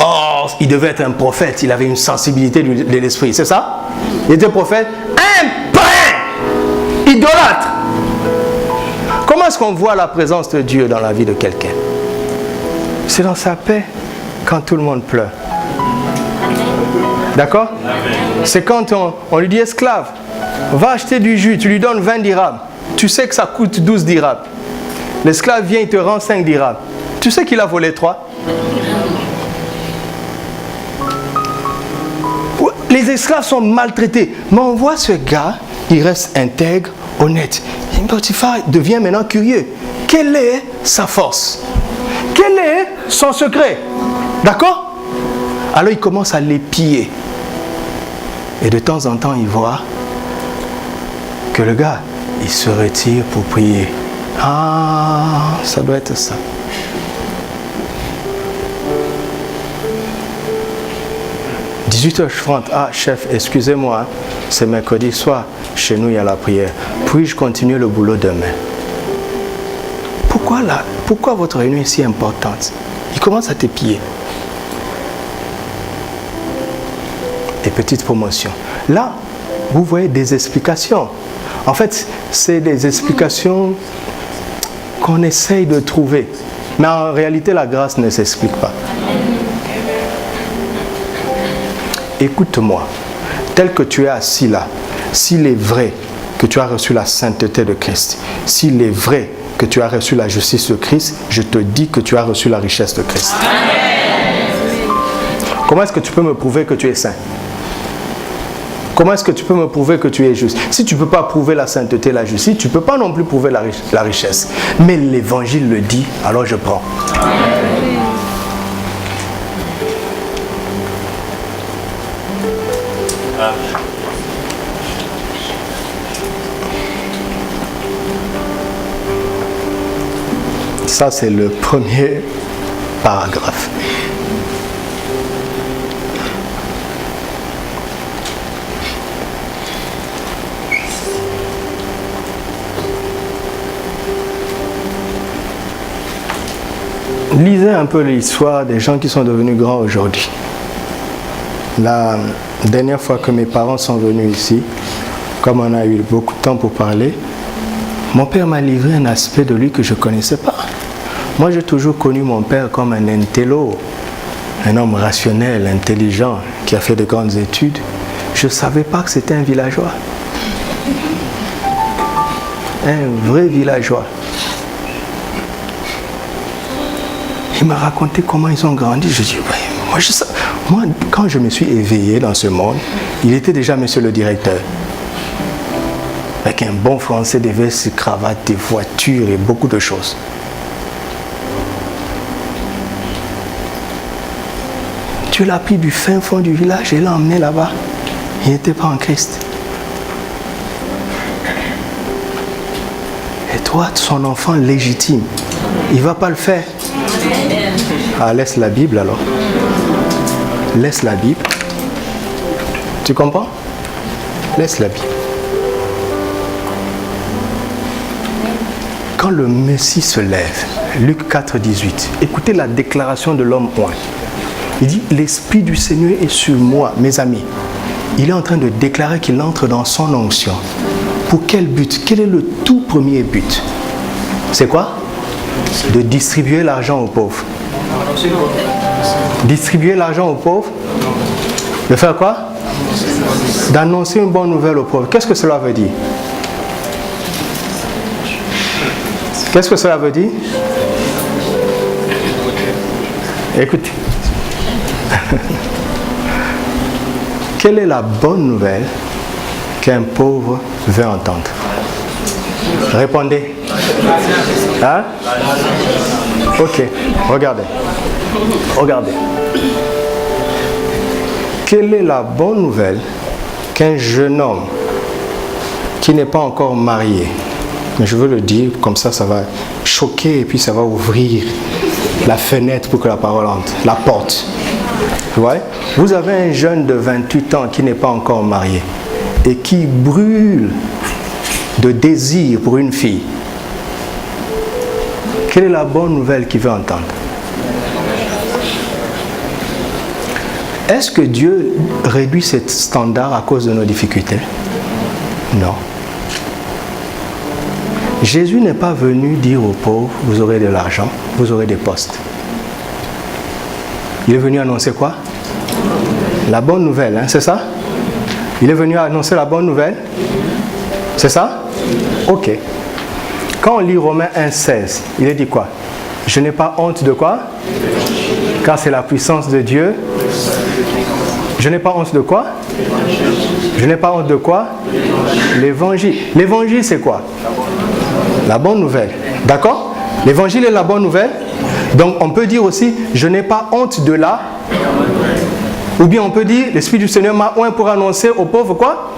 Oh, il devait être un prophète. Il avait une sensibilité de l'esprit, c'est ça? Il était prophète. Un païen, idolâtre. Comment est-ce qu'on voit la présence de Dieu dans la vie de quelqu'un? C'est dans sa paix quand tout le monde pleure. D'accord? C'est quand on lui dit esclave, va acheter du jus, tu lui donnes 20 dirhams. Tu sais que ça coûte 12 dirhams. L'esclave vient, il te rend 5 dirhams. Tu sais qu'il a volé 3. Les esclaves sont maltraités. Mais on voit ce gars, il reste intègre, honnête. Potiphar devient maintenant curieux. Quelle est sa force? Quel est son secret? D'accord? Alors il commence à l'épier. Et de temps en temps, il voit que le gars, il se retire pour prier. Ah, ça doit être ça. « 18h30, ah chef, excusez-moi, c'est mercredi soir, chez nous il y a la prière. Puis-je continuer le boulot demain? » Pourquoi votre réunion est si importante? Il commence à t'épier. Et petite promotion. Là, vous voyez des explications. En fait, c'est des explications qu'on essaye de trouver. Mais en réalité, la grâce ne s'explique pas. Écoute-moi, tel que tu es assis là, s'il est vrai que tu as reçu la sainteté de Christ, s'il est vrai que tu as reçu la justice de Christ, je te dis que tu as reçu la richesse de Christ. Comment est-ce que tu peux me prouver que tu es saint? Comment est-ce que tu peux me prouver que tu es juste? Si tu ne peux pas prouver la sainteté, la justice, tu ne peux pas non plus prouver la richesse. Mais l'évangile le dit, alors je prends. Ça, c'est le premier paragraphe. Lisez un peu l'histoire des gens qui sont devenus grands aujourd'hui. La dernière fois que mes parents sont venus ici, comme on a eu beaucoup de temps pour parler, mon père m'a livré un aspect de lui que je ne connaissais pas. Moi, j'ai toujours connu mon père comme un intello, un homme rationnel, intelligent, qui a fait de grandes études. Je ne savais pas que c'était un villageois. Un vrai villageois. Il m'a raconté comment ils ont grandi. Je dis, ouais, moi, quand je me suis éveillé dans ce monde, il était déjà monsieur le directeur. Avec un bon français, des vestes, cravates, des voitures et beaucoup de choses. Dieu l'a pris du fin fond du village et l'a emmené là-bas. Il n'était pas en Christ. Et toi, son enfant légitime, il ne va pas le faire. Ah, laisse la Bible alors. Laisse la Bible. Tu comprends? Laisse la Bible. Quand le Messie se lève, Luc 4, 18, écoutez la déclaration de l'homme oint. Il dit, l'Esprit du Seigneur est sur moi, mes amis. Il est en train de déclarer qu'il entre dans son onction. Pour quel but? Quel est le tout premier but? C'est quoi? De distribuer l'argent aux pauvres. Distribuer l'argent aux pauvres? De faire quoi? D'annoncer une bonne nouvelle aux pauvres. Qu'est-ce que cela veut dire? Qu'est-ce que cela veut dire? Écoutez. Quelle est la bonne nouvelle qu'un pauvre veut entendre? Répondez. Hein? Ok, regardez. Regardez. Quelle est la bonne nouvelle qu'un jeune homme qui n'est pas encore marié, mais je veux le dire, comme ça va choquer et puis ça va ouvrir la fenêtre pour que la parole entre, la porte. Vous voyez? Vous avez un jeune de 28 ans qui n'est pas encore marié et qui brûle de désir pour une fille. Quelle est la bonne nouvelle qu'il veut entendre? Est-ce que Dieu réduit ses standards à cause de nos difficultés? Non. Jésus n'est pas venu dire aux pauvres, vous aurez de l'argent, vous aurez des postes. Il est venu annoncer quoi? La bonne nouvelle, hein, c'est ça? Il est venu annoncer la bonne nouvelle? C'est ça? Ok. Quand on lit Romains 1,16, il est dit quoi? Je n'ai pas honte de quoi? Car c'est la puissance de Dieu. Je n'ai pas honte de quoi? Je n'ai pas honte de quoi? L'évangile. L'évangile, c'est quoi? La bonne nouvelle. D'accord? L'évangile est la bonne nouvelle. Donc, on peut dire aussi, je n'ai pas honte de la. Ou bien on peut dire, l'Esprit du Seigneur m'a oint pour annoncer aux pauvres quoi?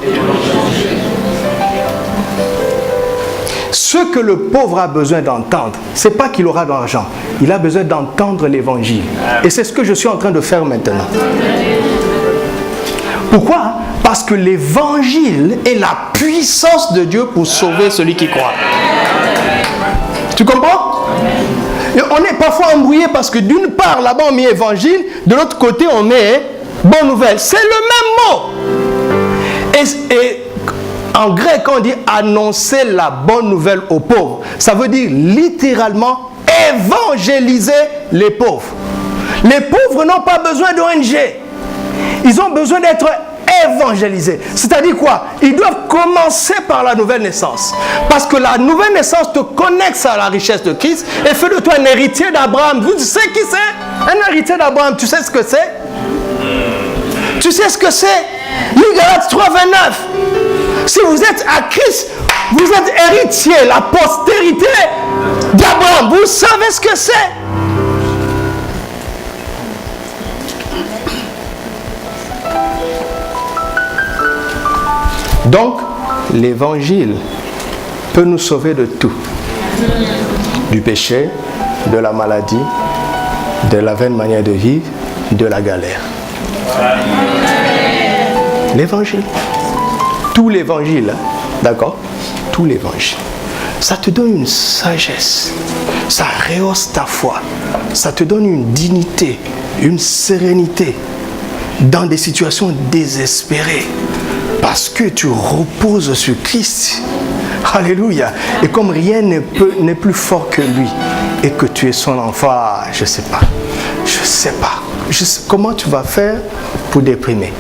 Ce que le pauvre a besoin d'entendre, ce n'est pas qu'il aura de l'argent. Il a besoin d'entendre l'évangile. Et c'est ce que je suis en train de faire maintenant. Pourquoi? Parce que l'évangile est la puissance de Dieu pour sauver celui qui croit. Tu comprends? Et on est parfois embrouillé parce que d'une part, là-bas on met évangile, de l'autre côté on met bonne nouvelle. C'est le même mot. Et en grec, on dit annoncer la bonne nouvelle aux pauvres. Ça veut dire littéralement évangéliser les pauvres. Les pauvres n'ont pas besoin d'ONG. Ils ont besoin d'être évangélisés. C'est-à-dire quoi? Ils doivent commencer par la nouvelle naissance. Parce que la nouvelle naissance te connecte à la richesse de Christ et fait de toi un héritier d'Abraham. Vous savez qui c'est? Un héritier d'Abraham, tu sais ce que c'est? Tu sais ce que c'est? Lis Galates 3:29. Si vous êtes à Christ, vous êtes héritier, la postérité d'Abraham. Vous savez ce que c'est? Donc, l'évangile peut nous sauver de tout. Du péché, de la maladie, de la vaine manière de vivre, de la galère. L'évangile. Tout l'évangile, d'accord? Tout l'évangile. Ça te donne une sagesse. Ça rehausse ta foi. Ça te donne une dignité, une sérénité dans des situations désespérées. Parce que tu reposes sur Christ. Alléluia. Et comme rien n'est plus fort que lui, et que tu es son enfant, je ne sais pas. Je ne sais pas. Comment tu vas faire pour déprimer?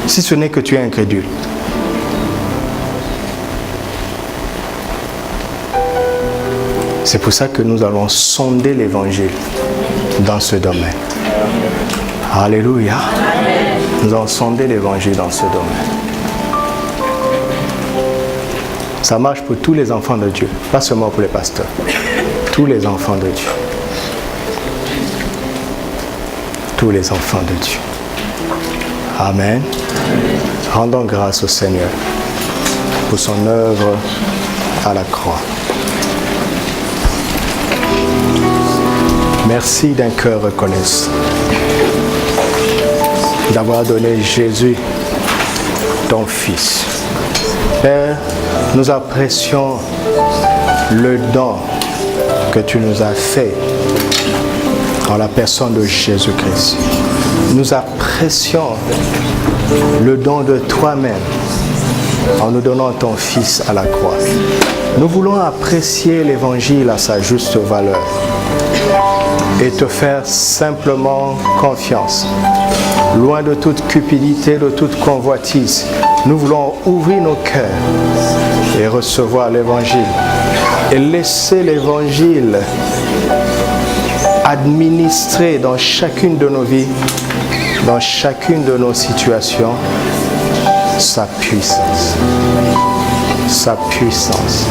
Si ce n'est que tu es incrédule. C'est pour ça que nous allons sonder l'évangile dans ce domaine. Alléluia. Nous allons sonder l'évangile dans ce domaine. Ça marche pour tous les enfants de Dieu, pas seulement pour les pasteurs. Tous les enfants de Dieu. Tous les enfants de Dieu. Amen. Rendons grâce au Seigneur pour son œuvre à la croix. Merci d'un cœur reconnaissant d'avoir donné Jésus ton Fils. Père, nous apprécions le don que tu nous as fait en la personne de Jésus-Christ. Nous apprécions le don de toi-même en nous donnant ton Fils à la croix. Nous voulons apprécier l'Évangile à sa juste valeur et te faire simplement confiance. Loin de toute cupidité, de toute convoitise, nous voulons ouvrir nos cœurs et recevoir l'Évangile et laisser l'Évangile administrer dans chacune de nos vies, dans chacune de nos situations, sa puissance, sa puissance,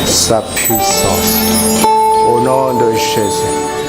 sa puissance. Au nom de Jésus.